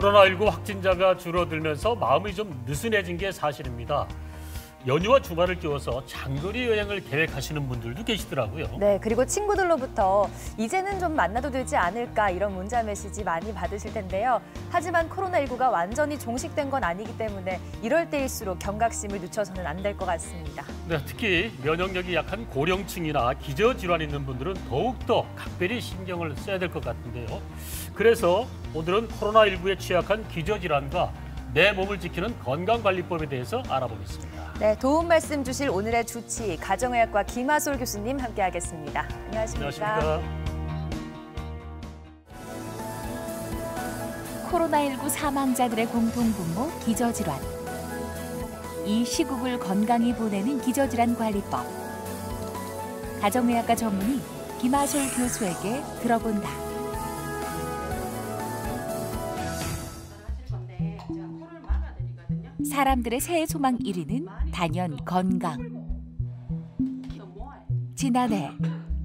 코로나19 확진자가 줄어들면서 마음이 좀 느슨해진 게 사실입니다. 연휴와 주말을 끼워서 장거리 여행을 계획하시는 분들도 계시더라고요. 네, 그리고 친구들로부터 이제는 좀 만나도 되지 않을까 이런 문자 메시지 많이 받으실 텐데요. 하지만 코로나19가 완전히 종식된 건 아니기 때문에 이럴 때일수록 경각심을 늦춰서는 안 될 것 같습니다. 네, 특히 면역력이 약한 고령층이나 기저질환 있는 분들은 더욱더 각별히 신경을 써야 될 것 같은데요. 그래서 오늘은 코로나19에 취약한 기저질환과 내 몸을 지키는 건강관리법에 대해서 알아보겠습니다. 네, 도움 말씀 주실 오늘의 주치 가정의학과 김하솔 교수님 함께하겠습니다. 안녕하십니까? 안녕하십니까? 코로나19 사망자들의 공통분모 기저질환. 이 시국을 건강히 보내는 기저질환 관리법. 가정의학과 전문의 김하솔 교수에게 들어본다. 사람들의 새해 소망 1위는 단연 건강. 지난해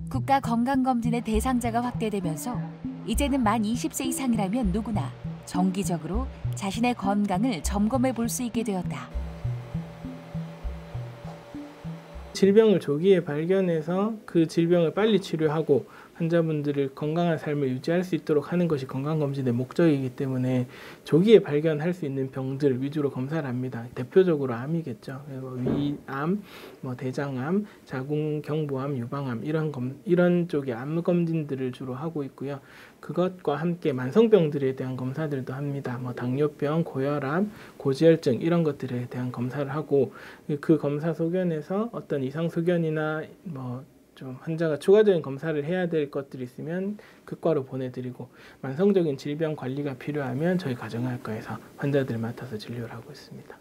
국가 건강검진의 대상자가 확대되면서 이제는 만 20세 이상이라면 누구나 정기적으로 자신의 건강을 점검해 볼 수 있게 되었다. 질병을 조기에 발견해서 그 질병을 빨리 치료하고 환자분들을 건강한 삶을 유지할 수 있도록 하는 것이 건강검진의 목적이기 때문에 조기에 발견할 수 있는 병들 위주로 검사를 합니다. 대표적으로 암이겠죠. 위암, 대장암, 자궁경부암, 유방암 이런 쪽의 암 검진들을 주로 하고 있고요. 그것과 함께 만성병들에 대한 검사들도 합니다. 당뇨병, 고혈압, 고지혈증 이런 것들에 대한 검사를 하고 그 검사 소견에서 어떤 이상 소견이나 좀 환자가 추가적인 검사를 해야 될 것들이 있으면 극과로 보내드리고 만성적인 질병 관리가 필요하면 저희 가정의학과에서 환자들을 맡아서 진료를 하고 있습니다.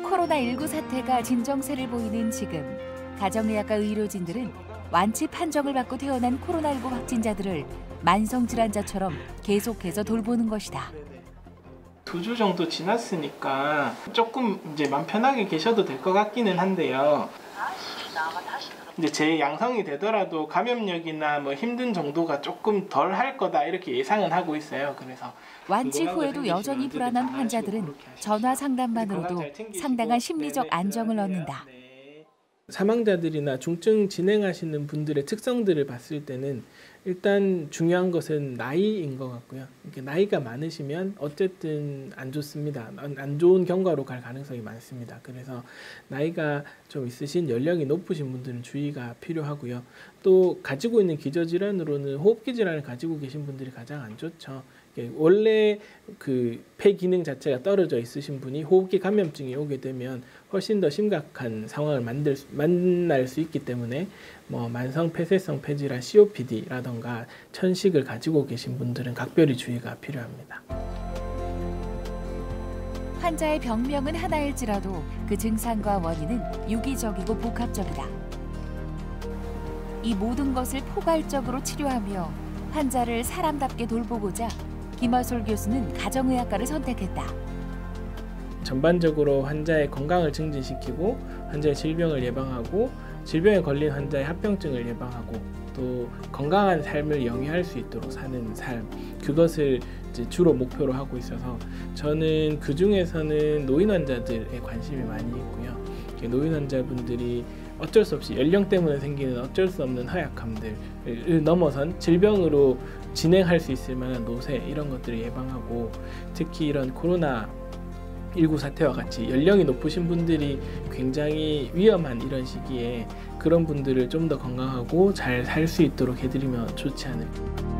코로나19 사태가 진정세를 보이는 지금 가정의학과 의료진들은 완치 판정을 받고 태어난 코로나19 확진자들을 만성질환자처럼 계속해서 돌보는 것이다. 2주 정도 지났으니까 조금 이제 마음 편하게 계셔도 될 것 같기는 한데요. 근데 제 양성이 되더라도 감염력이나 힘든 정도가 조금 덜 할 거다 이렇게 예상은 하고 있어요. 그래서 완치 후에도 여전히 불안한 환자들은 전화 상담만으로도 상당한 심리적 안정을 얻는다. 사망자들이나 중증 진행하시는 분들의 특성들을 봤을 때는 일단 중요한 것은 나이인 것 같고요. 나이가 많으시면 어쨌든 안 좋습니다. 안 좋은 경과로 갈 가능성이 많습니다. 그래서 나이가 좀 있으신 연령이 높으신 분들은 주의가 필요하고요. 또 가지고 있는 기저질환으로는 호흡기 질환을 가지고 계신 분들이 가장 안 좋죠. 원래 그 폐 기능 자체가 떨어져 있으신 분이 호흡기 감염증이 오게 되면 훨씬 더 심각한 상황을 만날 수 있기 때문에 만성 폐쇄성 폐질환 COPD라던가 천식을 가지고 계신 분들은 각별히 주의가 필요합니다. 환자의 병명은 하나일지라도 그 증상과 원인은 유기적이고 복합적이다. 이 모든 것을 포괄적으로 치료하며 환자를 사람답게 돌보고자 김하솔 교수는 가정의학과를 선택했다. 전반적으로 환자의 건강을 증진시키고 환자의 질병을 예방하고 질병에 걸린 환자의 합병증을 예방하고 또 건강한 삶을 영위할 수 있도록 사는 삶, 그것을 이제 주로 목표로 하고 있어서 저는 그 중에서는 노인 환자들에 관심이 많이 있고요. 노인 환자분들이 어쩔 수 없이 연령 때문에 생기는 어쩔 수 없는 허약함들을 넘어선 질병으로 진행할 수 있을 만한 노쇠 이런 것들을 예방하고 특히 이런 코로나19 사태와 같이 연령이 높으신 분들이 굉장히 위험한 이런 시기에 그런 분들을 좀 더 건강하고 잘 살 수 있도록 해드리면 좋지 않을까.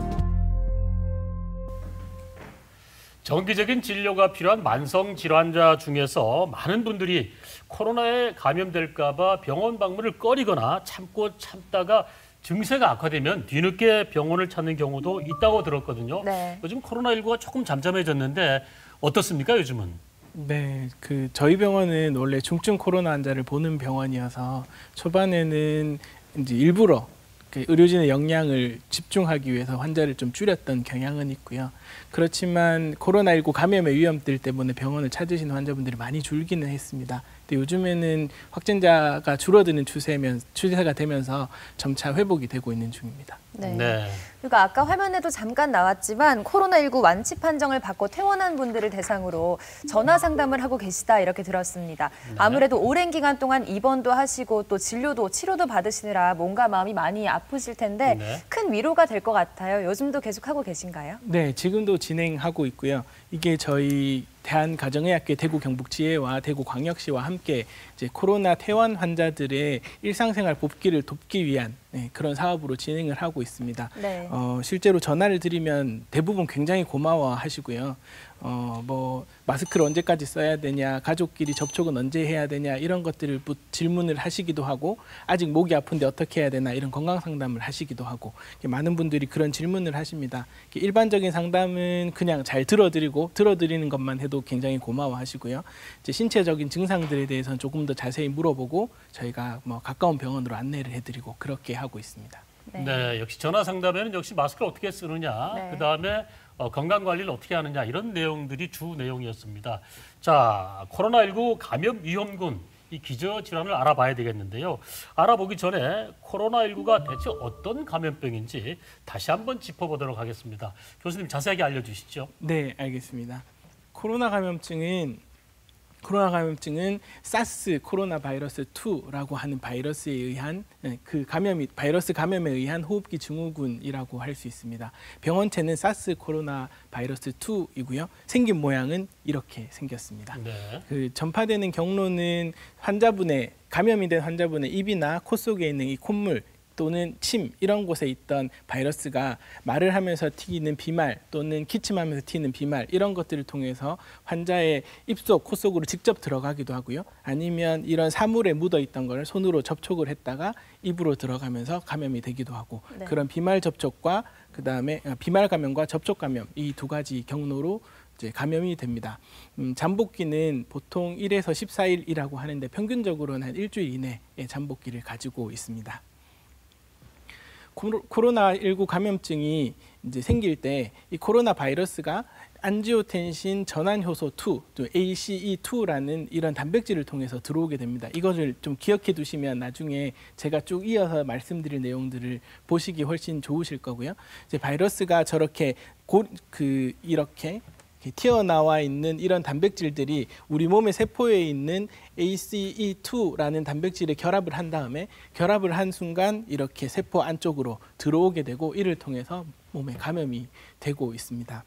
정기적인 진료가 필요한 만성 질환자 중에서 많은 분들이 코로나에 감염될까 봐 병원 방문을 꺼리거나 참다가 증세가 악화되면 뒤늦게 병원을 찾는 경우도 있다고 들었거든요. 네. 요즘 코로나19가 조금 잠잠해졌는데 어떻습니까, 요즘은? 네, 저희 병원은 원래 중증 코로나 환자를 보는 병원이어서 초반에는 이제 일부러 의료진의 역량을 집중하기 위해서 환자를 좀 줄였던 경향은 있고요. 그렇지만 코로나19 감염의 위험들 때문에 병원을 찾으시는 환자분들이 많이 줄기는 했습니다. 근데 요즘에는 확진자가 줄어드는 추세가 되면서 점차 회복이 되고 있는 중입니다. 네. 그리고 아까 화면에도 잠깐 나왔지만 코로나19 완치 판정을 받고 퇴원한 분들을 대상으로 전화 상담을 하고 계시다 이렇게 들었습니다. 네. 아무래도 오랜 기간 동안 입원도 하시고 또 진료도 치료도 받으시느라 몸과 마음이 많이 아프실 텐데 네. 큰 위로가 될 것 같아요. 요즘도 계속 하고 계신가요? 네, 지금도 진행하고 있고요. 이게 저희 대한가정의학회 대구 경북지회와 대구광역시와 함께 이제 코로나 퇴원 환자들의 일상생활 복귀를 돕기 위한 그런 사업으로 진행을 하고 있습니다. 네. 실제로 전화를 드리면 대부분 굉장히 고마워하시고요. 뭐 마스크를 언제까지 써야 되냐, 가족끼리 접촉은 언제 해야 되냐 이런 것들을 질문을 하시기도 하고 아직 목이 아픈데 어떻게 해야 되나 이런 건강 상담을 하시기도 하고 많은 분들이 그런 질문을 하십니다. 일반적인 상담은 그냥 잘 들어드리는 것만 해도 굉장히 고마워하시고요. 이제 신체적인 증상들에 대해서는 조금 더 자세히 물어보고 저희가 뭐 가까운 병원으로 안내를 해드리고 그렇게 하고 있습니다. 네, 역시 전화 상담에는 역시 마스크를 어떻게 쓰느냐, 네. 그다음에 건강 관리를 어떻게 하느냐 이런 내용들이 주 내용이었습니다. 자, 코로나19 감염 위험군 이 기저질환을 알아봐야 되겠는데요. 알아보기 전에 코로나19가 대체 어떤 감염병인지 다시 한번 짚어보도록 하겠습니다. 교수님 자세하게 알려주시죠. 네, 알겠습니다. 코로나 감염증은 사스 코로나 바이러스 2라고 하는 바이러스에 의한 바이러스 감염에 의한 호흡기 증후군이라고 할 수 있습니다. 병원체는 사스 코로나 바이러스 2이고요. 생긴 모양은 이렇게 생겼습니다. 네. 전파되는 경로는 감염이 된 환자분의 입이나 코 속에 있는 이 콧물 또는 침 이런 곳에 있던 바이러스가 말을 하면서 튀기는 비말 또는 기침하면서 튀는 비말 이런 것들을 통해서 환자의 입속, 코 속으로 직접 들어가기도 하고요. 아니면 이런 사물에 묻어 있던 걸 손으로 접촉을 했다가 입으로 들어가면서 감염이 되기도 하고 네. 그런 비말 접촉과 그다음에 비말 감염과 접촉 감염 이 두 가지 경로로 이제 감염이 됩니다. 잠복기는 보통 1에서 14일이라고 하는데 평균적으로는 한 일주일 이내의 잠복기를 가지고 있습니다. 코로나19 감염증이 이제 생길 때 이 코로나 바이러스가 안지오텐신 전환 효소 2, ACE2라는 이런 단백질을 통해서 들어오게 됩니다. 이것을 좀 기억해 두시면 나중에 제가 쭉 이어서 말씀드릴 내용들을 보시기 훨씬 좋으실 거고요. 이제 바이러스가 저렇게 이렇게 튀어나와 있는 이런 단백질들이 우리 몸의 세포에 있는 ACE2라는 단백질에 결합을 한 다음에 결합을 한 순간 이렇게 세포 안쪽으로 들어오게 되고 이를 통해서 몸에 감염이 되고 있습니다.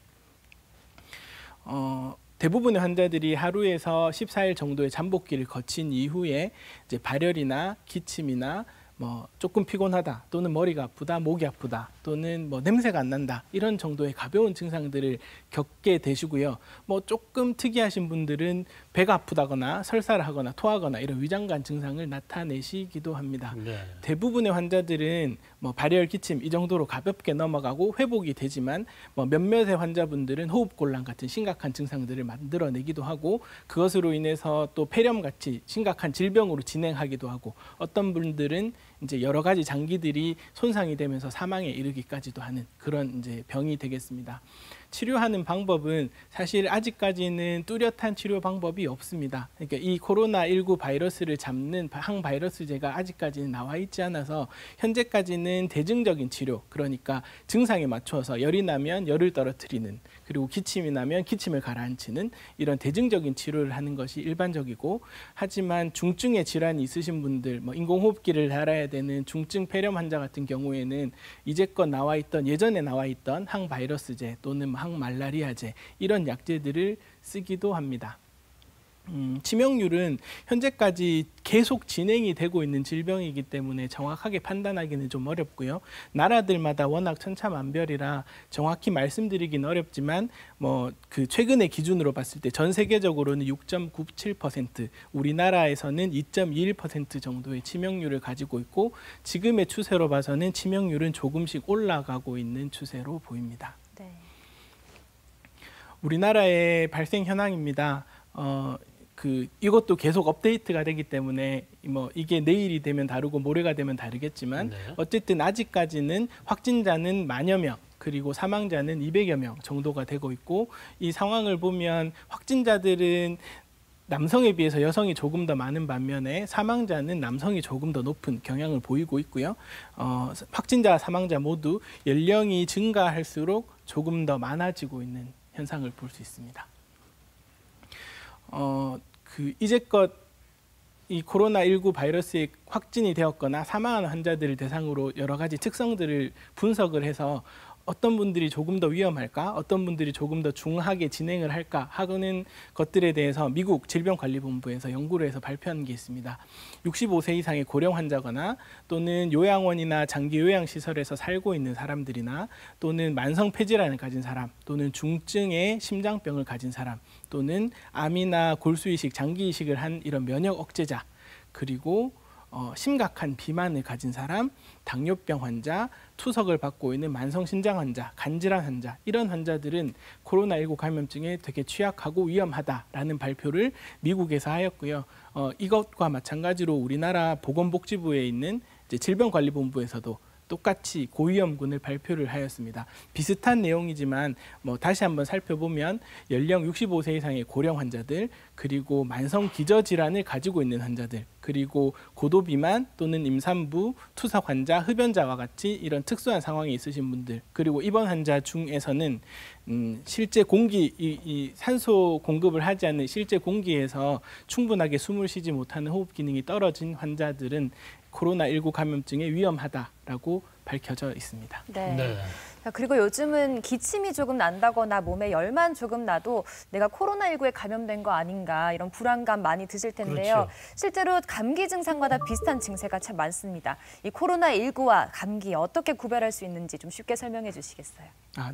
대부분의 환자들이 하루에서 14일 정도의 잠복기를 거친 이후에 이제 발열이나 기침이나 뭐 조금 피곤하다 또는 머리가 아프다, 목이 아프다 또는 뭐 냄새가 안 난다 이런 정도의 가벼운 증상들을 겪게 되시고요. 뭐 조금 특이하신 분들은 배가 아프다거나 설사를 하거나 토하거나 이런 위장관 증상을 나타내시기도 합니다. 네. 대부분의 환자들은 뭐 발열, 기침 이 정도로 가볍게 넘어가고 회복이 되지만 뭐 몇몇의 환자분들은 호흡곤란 같은 심각한 증상들을 만들어내기도 하고 그것으로 인해서 또 폐렴 같이 심각한 질병으로 진행하기도 하고 어떤 분들은 이제 여러 가지 장기들이 손상이 되면서 사망에 이르기까지도 하는 그런 이제 병이 되겠습니다. 치료하는 방법은 사실 아직까지는 뚜렷한 치료 방법이 없습니다. 그러니까 이 코로나19 바이러스를 잡는 항바이러스제가 아직까지는 나와 있지 않아서 현재까지는 대증적인 치료, 그러니까 증상에 맞춰서 열이 나면 열을 떨어뜨리는 그리고 기침이 나면 기침을 가라앉히는 이런 대증적인 치료를 하는 것이 일반적이고 하지만 중증의 질환이 있으신 분들, 뭐 인공호흡기를 달아야 되는 중증 폐렴 환자 같은 경우에는 이제껏 예전에 나와 있던 항바이러스제 또는 항말라리아제 이런 약제들을 쓰기도 합니다. 치명률은 현재까지 계속 진행이 되고 있는 질병이기 때문에 정확하게 판단하기는 좀 어렵고요. 나라들마다 워낙 천차만별이라 정확히 말씀드리긴 어렵지만 뭐 최근의 기준으로 봤을 때 전 세계적으로는 6.97%, 우리나라에서는 2.21% 정도의 치명률을 가지고 있고 지금의 추세로 봐서는 치명률은 조금씩 올라가고 있는 추세로 보입니다. 네. 우리나라의 발생 현황입니다. 이것도 계속 업데이트가 되기 때문에 뭐 이게 내일이 되면 다르고 모레가 되면 다르겠지만 네. 어쨌든 아직까지는 확진자는 만여 명 그리고 사망자는 200여 명 정도가 되고 있고 이 상황을 보면 확진자들은 남성에 비해서 여성이 조금 더 많은 반면에 사망자는 남성이 조금 더 높은 경향을 보이고 있고요. 확진자, 사망자 모두 연령이 증가할수록 조금 더 많아지고 있는 현상을 볼 수 있습니다. 이제껏 이 코로나19 바이러스에 확진이 되었거나 사망한 환자들을 대상으로 여러 가지 특성들을 분석을 해서 어떤 분들이 조금 더 위험할까, 어떤 분들이 조금 더 중하게 진행을 할까 하는 것들에 대해서 미국 질병관리본부에서 연구를 해서 발표한 게 있습니다. 65세 이상의 고령 환자거나 또는 요양원이나 장기 요양시설에서 살고 있는 사람들이나 또는 만성 폐질환을 가진 사람 또는 중증의 심장병을 가진 사람 또는 암이나 골수이식, 장기이식을 한 이런 면역 억제자 그리고 심각한 비만을 가진 사람, 당뇨병 환자, 투석을 받고 있는 만성신장 환자, 간질환 환자 이런 환자들은 코로나19 감염증에 되게 취약하고 위험하다라는 발표를 미국에서 하였고요. 이것과 마찬가지로 우리나라 보건복지부에 있는 이제 질병관리본부에서도 똑같이 고위험군을 발표를 하였습니다. 비슷한 내용이지만 다시 한번 살펴보면 연령 65세 이상의 고령 환자들 그리고 만성 기저질환을 가지고 있는 환자들 그리고 고도비만 또는 임산부, 투석 환자, 흡연자와 같이 이런 특수한 상황이 있으신 분들 그리고 입원 환자 중에서는 실제 공기, 이 산소 공급을 하지 않는 실제 공기에서 충분하게 숨을 쉬지 못하는 호흡 기능이 떨어진 환자들은 코로나19 감염증에 위험하다라고 밝혀져 있습니다. 네. 네. 그리고 요즘은 기침이 조금 난다거나 몸에 열만 조금 나도 내가 코로나19에 감염된 거 아닌가 이런 불안감 많이 드실 텐데요. 그렇죠. 실제로 감기 증상과 다 비슷한 증세가 참 많습니다. 이 코로나19와 감기 어떻게 구별할 수 있는지 좀 쉽게 설명해 주시겠어요?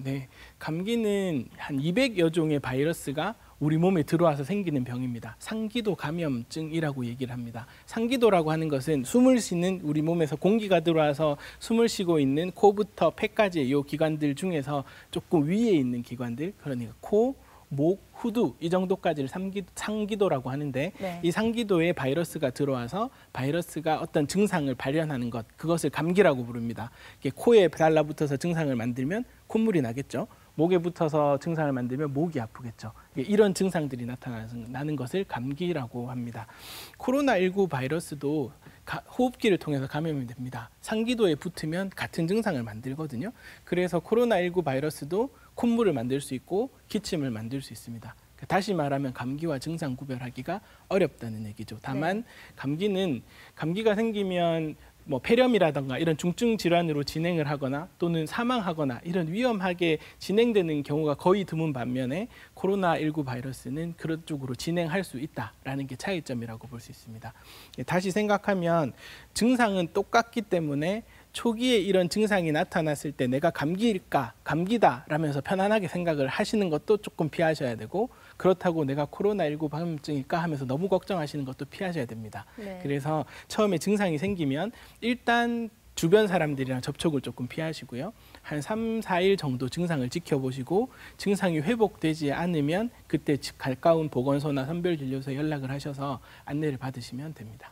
네. 감기는 한 200여 종의 바이러스가 우리 몸에 들어와서 생기는 병입니다. 상기도 감염증이라고 얘기를 합니다. 상기도라고 하는 것은 숨을 쉬는 우리 몸에서 공기가 들어와서 숨을 쉬고 있는 코부터 폐까지의 이 기관들 중에서 조금 위에 있는 기관들, 그러니까 코, 목, 후두 이 정도까지를 상기도라고 하는데 네. 이 상기도에 바이러스가 들어와서 바이러스가 어떤 증상을 발현하는 것, 그것을 감기라고 부릅니다. 코에 달라붙어서 증상을 만들면 콧물이 나겠죠. 목에 붙어서 증상을 만들면 목이 아프겠죠. 이런 증상들이 나타나는 것을 감기라고 합니다. 코로나19 바이러스도 호흡기를 통해서 감염이 됩니다. 상기도에 붙으면 같은 증상을 만들거든요. 그래서 코로나19 바이러스도 콧물을 만들 수 있고 기침을 만들 수 있습니다. 다시 말하면 감기와 증상 구별하기가 어렵다는 얘기죠. 다만 감기가 생기면 폐렴이라든가 이런 중증 질환으로 진행을 하거나 또는 사망하거나 이런 위험하게 진행되는 경우가 거의 드문 반면에 코로나19 바이러스는 그런 쪽으로 진행할 수 있다라는 게 차이점이라고 볼 수 있습니다. 다시 생각하면 증상은 똑같기 때문에 초기에 이런 증상이 나타났을 때 내가 감기일까, 감기다라면서 편안하게 생각을 하시는 것도 조금 피하셔야 되고 그렇다고 내가 코로나19 감염증일까 하면서 너무 걱정하시는 것도 피하셔야 됩니다. 네. 그래서 처음에 증상이 생기면 일단 주변 사람들이랑 접촉을 조금 피하시고요. 한 3, 4일 정도 증상을 지켜보시고 증상이 회복되지 않으면 그때 가까운 보건소나 선별진료소에 연락을 하셔서 안내를 받으시면 됩니다.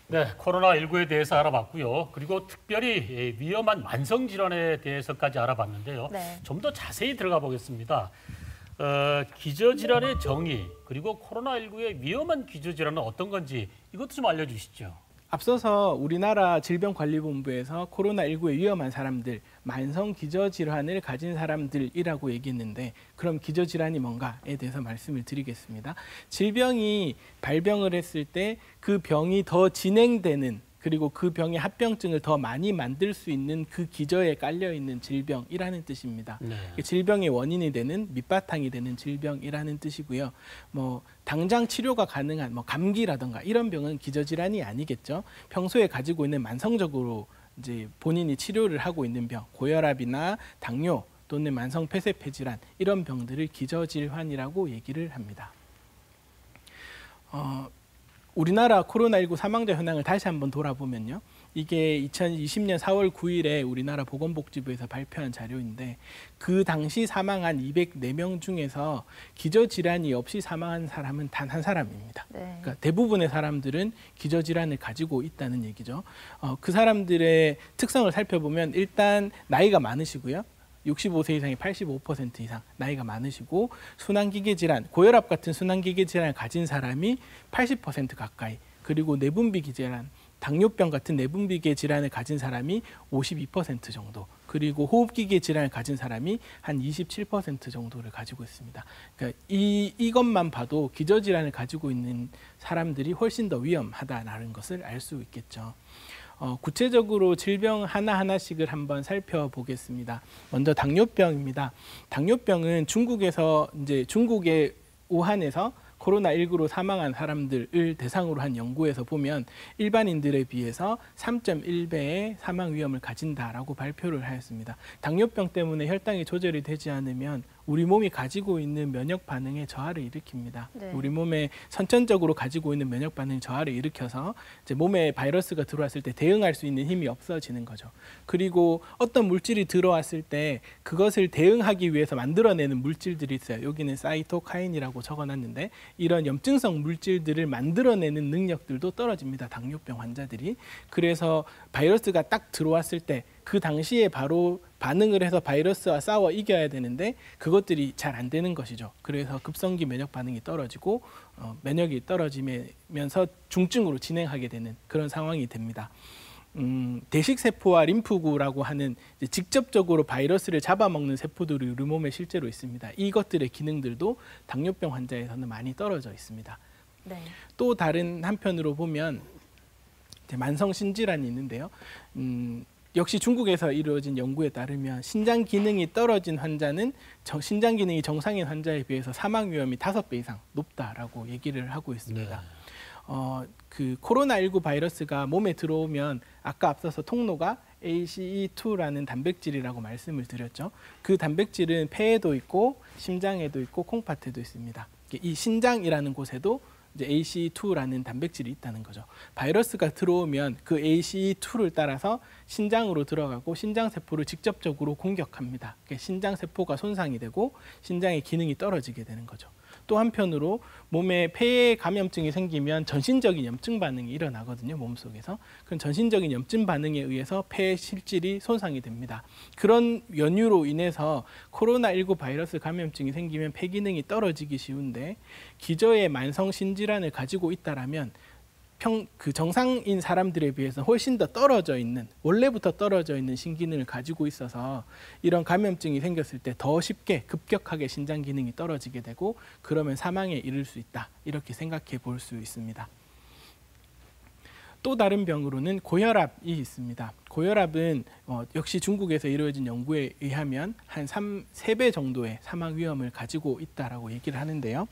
네, 코로나19에 대해서 알아봤고요. 그리고 특별히 위험한 만성질환에 대해서까지 알아봤는데요. 네. 좀 더 자세히 들어가 보겠습니다. 기저질환의 정의, 그리고 코로나19의 위험한 기저질환은 어떤 건지 이것도 좀 알려주시죠. 앞서서 우리나라 질병관리본부에서 코로나19에 위험한 사람들, 만성 기저질환을 가진 사람들이라고 얘기했는데 그럼 기저질환이 뭔가에 대해서 말씀을 드리겠습니다. 질병이 발병을 했을 때 그 병이 더 진행되는 그리고 그 병의 합병증을 더 많이 만들 수 있는 그 기저에 깔려있는 질병이라는 뜻입니다. 네. 질병의 원인이 되는 밑바탕이 되는 질병이라는 뜻이고요. 당장 치료가 가능한 감기라든가 이런 병은 기저질환이 아니겠죠. 평소에 가지고 있는 만성적으로 이제 본인이 치료를 하고 있는 병, 고혈압이나 당뇨 또는 만성 폐쇄폐질환 이런 병들을 기저질환이라고 얘기를 합니다. 우리나라 코로나19 사망자 현황을 다시 한번 돌아보면요. 이게 2020년 4월 9일에 우리나라 보건복지부에서 발표한 자료인데 그 당시 사망한 204명 중에서 기저질환이 없이 사망한 사람은 단 한 사람입니다. 네. 그러니까 대부분의 사람들은 기저질환을 가지고 있다는 얘기죠. 그 사람들의 특성을 살펴보면 일단 나이가 많으시고요. 65세 이상이 85% 이상 나이가 많으시고 순환기계 질환, 고혈압 같은 순환기계 질환을 가진 사람이 80% 가까이, 그리고 내분비계 질환, 당뇨병 같은 내분비계 질환을 가진 사람이 52% 정도, 그리고 호흡기계 질환을 가진 사람이 한 27% 정도를 가지고 있습니다. 그러니까 이것만 봐도 기저질환을 가지고 있는 사람들이 훨씬 더 위험하다는 것을 알 수 있겠죠. 구체적으로 질병 하나하나씩을 한번 살펴보겠습니다. 먼저 당뇨병입니다. 당뇨병은 중국의 우한에서 코로나19로 사망한 사람들을 대상으로 한 연구에서 보면 일반인들에 비해서 3.1배의 사망 위험을 가진다라고 발표를 하였습니다. 당뇨병 때문에 혈당이 조절이 되지 않으면 우리 몸이 가지고 있는 면역 반응에 저하를 일으킵니다. 네. 우리 몸에 선천적으로 가지고 있는 면역 반응이 저하를 일으켜서 이제 몸에 바이러스가 들어왔을 때 대응할 수 있는 힘이 없어지는 거죠. 그리고 어떤 물질이 들어왔을 때 그것을 대응하기 위해서 만들어내는 물질들이 있어요. 여기는 사이토카인이라고 적어놨는데 이런 염증성 물질들을 만들어내는 능력들도 떨어집니다. 당뇨병 환자들이. 그래서 바이러스가 딱 들어왔을 때 그 당시에 바로 반응을 해서 바이러스와 싸워 이겨야 되는데 그것들이 잘 안 되는 것이죠. 그래서 급성기 면역 반응이 떨어지고 면역이 떨어지면서 중증으로 진행하게 되는 그런 상황이 됩니다. 대식세포와 림프구라고 하는 직접적으로 바이러스를 잡아먹는 세포들이 우리 몸에 실제로 있습니다. 이것들의 기능들도 당뇨병 환자에서는 많이 떨어져 있습니다. 네. 또 다른 한편으로 보면 만성신질환이 있는데요. 역시 중국에서 이루어진 연구에 따르면 신장 기능이 떨어진 환자는 신장 기능이 정상인 환자에 비해서 사망 위험이 5배 이상 높다라고 얘기를 하고 있습니다. 네. 그 코로나19 바이러스가 몸에 들어오면 아까 앞서서 통로가 ACE2라는 단백질이라고 말씀을 드렸죠. 그 단백질은 폐에도 있고 심장에도 있고 콩팥에도 있습니다. 이 신장이라는 곳에도 이제 ACE2라는 단백질이 있다는 거죠. 바이러스가 들어오면 그 ACE2를 따라서 신장으로 들어가고 신장세포를 직접적으로 공격합니다. 신장세포가 손상이 되고 신장의 기능이 떨어지게 되는 거죠. 또 한편으로 몸에 폐에 감염증이 생기면 전신적인 염증 반응이 일어나거든요. 몸속에서. 그럼 전신적인 염증 반응에 의해서 폐 실질이 손상이 됩니다. 그런 연유로 인해서 코로나19 바이러스 감염증이 생기면 폐 기능이 떨어지기 쉬운데 기저의 만성 신질환을 가지고 있다라면 그 정상인 사람들에 비해서 훨씬 더 떨어져 있는, 원래부터 떨어져 있는 신기능을 가지고 있어서 이런 감염증이 생겼을 때 더 쉽게 급격하게 신장 기능이 떨어지게 되고 그러면 사망에 이를 수 있다. 이렇게 생각해 볼 수 있습니다. 또 다른 병으로는 고혈압이 있습니다. 고혈압은 역시 중국에서 이루어진 연구에 의하면 한 3배 정도의 사망 위험을 가지고 있다라고 얘기를 하는데요.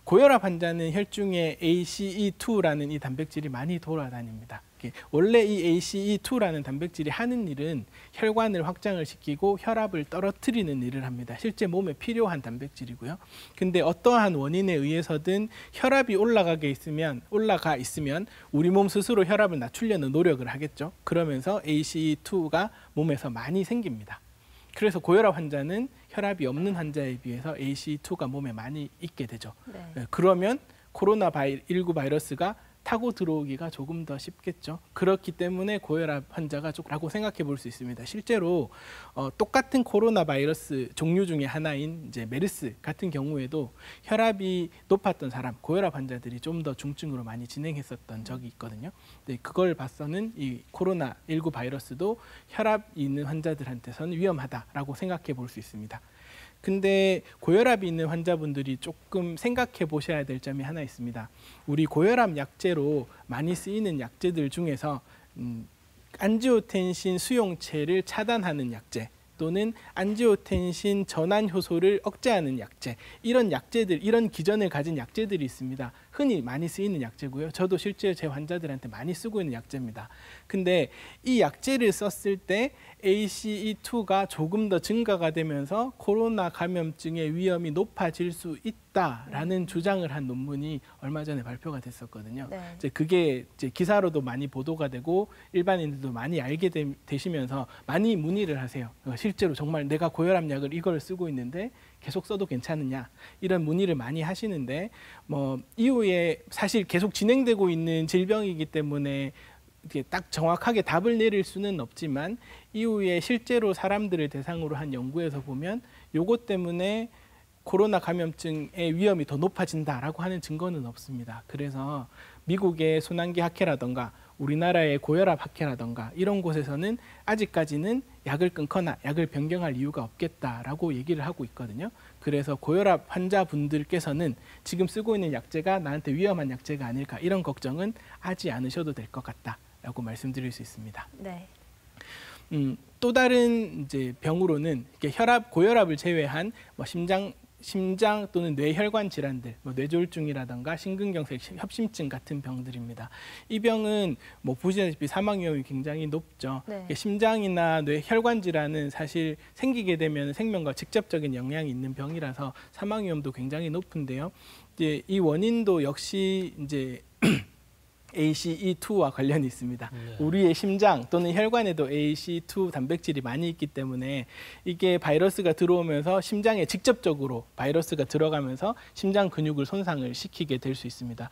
고혈압 환자는 혈중에 ACE2라는 이 단백질이 많이 돌아다닙니다. 원래 이 ACE2라는 단백질이 하는 일은 혈관을 확장을 시키고 혈압을 떨어뜨리는 일을 합니다. 실제 몸에 필요한 단백질이고요. 근데 어떠한 원인에 의해서든 혈압이 올라가 있으면 우리 몸 스스로 혈압을 낮추려는 노력을 하겠죠. 그러면서 ACE2가 몸에서 많이 생깁니다. 그래서 고혈압 환자는 혈압이 없는 환자에 비해서 ACE2가 몸에 많이 있게 되죠. 네. 그러면 코로나19 바이러스가 타고 들어오기가 조금 더 쉽겠죠. 그렇기 때문에 고혈압 환자가 라고 생각해 볼 수 있습니다. 실제로 똑같은 코로나 바이러스 종류 중에 하나인 이제 메르스 같은 경우에도 혈압이 높았던 사람, 고혈압 환자들이 좀 더 중증으로 많이 진행했었던 적이 있거든요. 네, 그걸 봐서는 이 코로나19 바이러스도 혈압이 있는 환자들한테서는 위험하다라고 생각해 볼 수 있습니다. 근데 고혈압이 있는 환자분들이 조금 생각해 보셔야 될 점이 하나 있습니다. 우리 고혈압 약제로 많이 쓰이는 약제들 중에서 안지오텐신 수용체를 차단하는 약제 또는 안지오텐신 전환 효소를 억제하는 약제, 이런 약제들, 이런 기전을 가진 약제들이 있습니다. 흔히 많이 쓰이는 약제고요. 저도 실제 제 환자들한테 많이 쓰고 있는 약제입니다. 근데 이 약제를 썼을 때 ACE2가 조금 더 증가가 되면서 코로나 감염증의 위험이 높아질 수 있다라는 주장을 한 논문이 얼마 전에 발표가 됐었거든요. 네. 이제 그게 이제 기사로도 많이 보도가 되고 일반인들도 많이 알게 되시면서 많이 문의를 하세요. 실제로 정말 내가 고혈압 약을 이걸 쓰고 있는데 계속 써도 괜찮으냐, 이런 문의를 많이 하시는데 이후에 사실 계속 진행되고 있는 질병이기 때문에 이게 딱 정확하게 답을 내릴 수는 없지만 이후에 실제로 사람들을 대상으로 한 연구에서 보면 요것 때문에 코로나 감염증의 위험이 더 높아진다라고 하는 증거는 없습니다. 그래서 미국의 순환기 학회라던가 우리나라의 고혈압 학회라던가 이런 곳에서는 아직까지는 약을 끊거나 약을 변경할 이유가 없겠다라고 얘기를 하고 있거든요. 그래서 고혈압 환자분들께서는 지금 쓰고 있는 약제가 나한테 위험한 약제가 아닐까 이런 걱정은 하지 않으셔도 될 것 같다라고 말씀드릴 수 있습니다. 네. 또 다른 이제 병으로는 혈압, 고혈압을 제외한 뭐 심장 또는 뇌혈관 질환들, 뭐 뇌졸중이라든가 심근경색, 협심증 같은 병들입니다. 이 병은 뭐 보시다시피 사망 위험이 굉장히 높죠. 네. 심장이나 뇌혈관 질환은 사실 생기게 되면 생명과 직접적인 영향이 있는 병이라서 사망 위험도 굉장히 높은데요. 이제 이 원인도 역시 이제 ACE2와 관련이 있습니다. 네. 우리의 심장 또는 혈관에도 ACE2 단백질이 많이 있기 때문에 이게 바이러스가 들어오면서 심장에 직접적으로 바이러스가 들어가면서 심장 근육을 손상을 시키게 될 수 있습니다.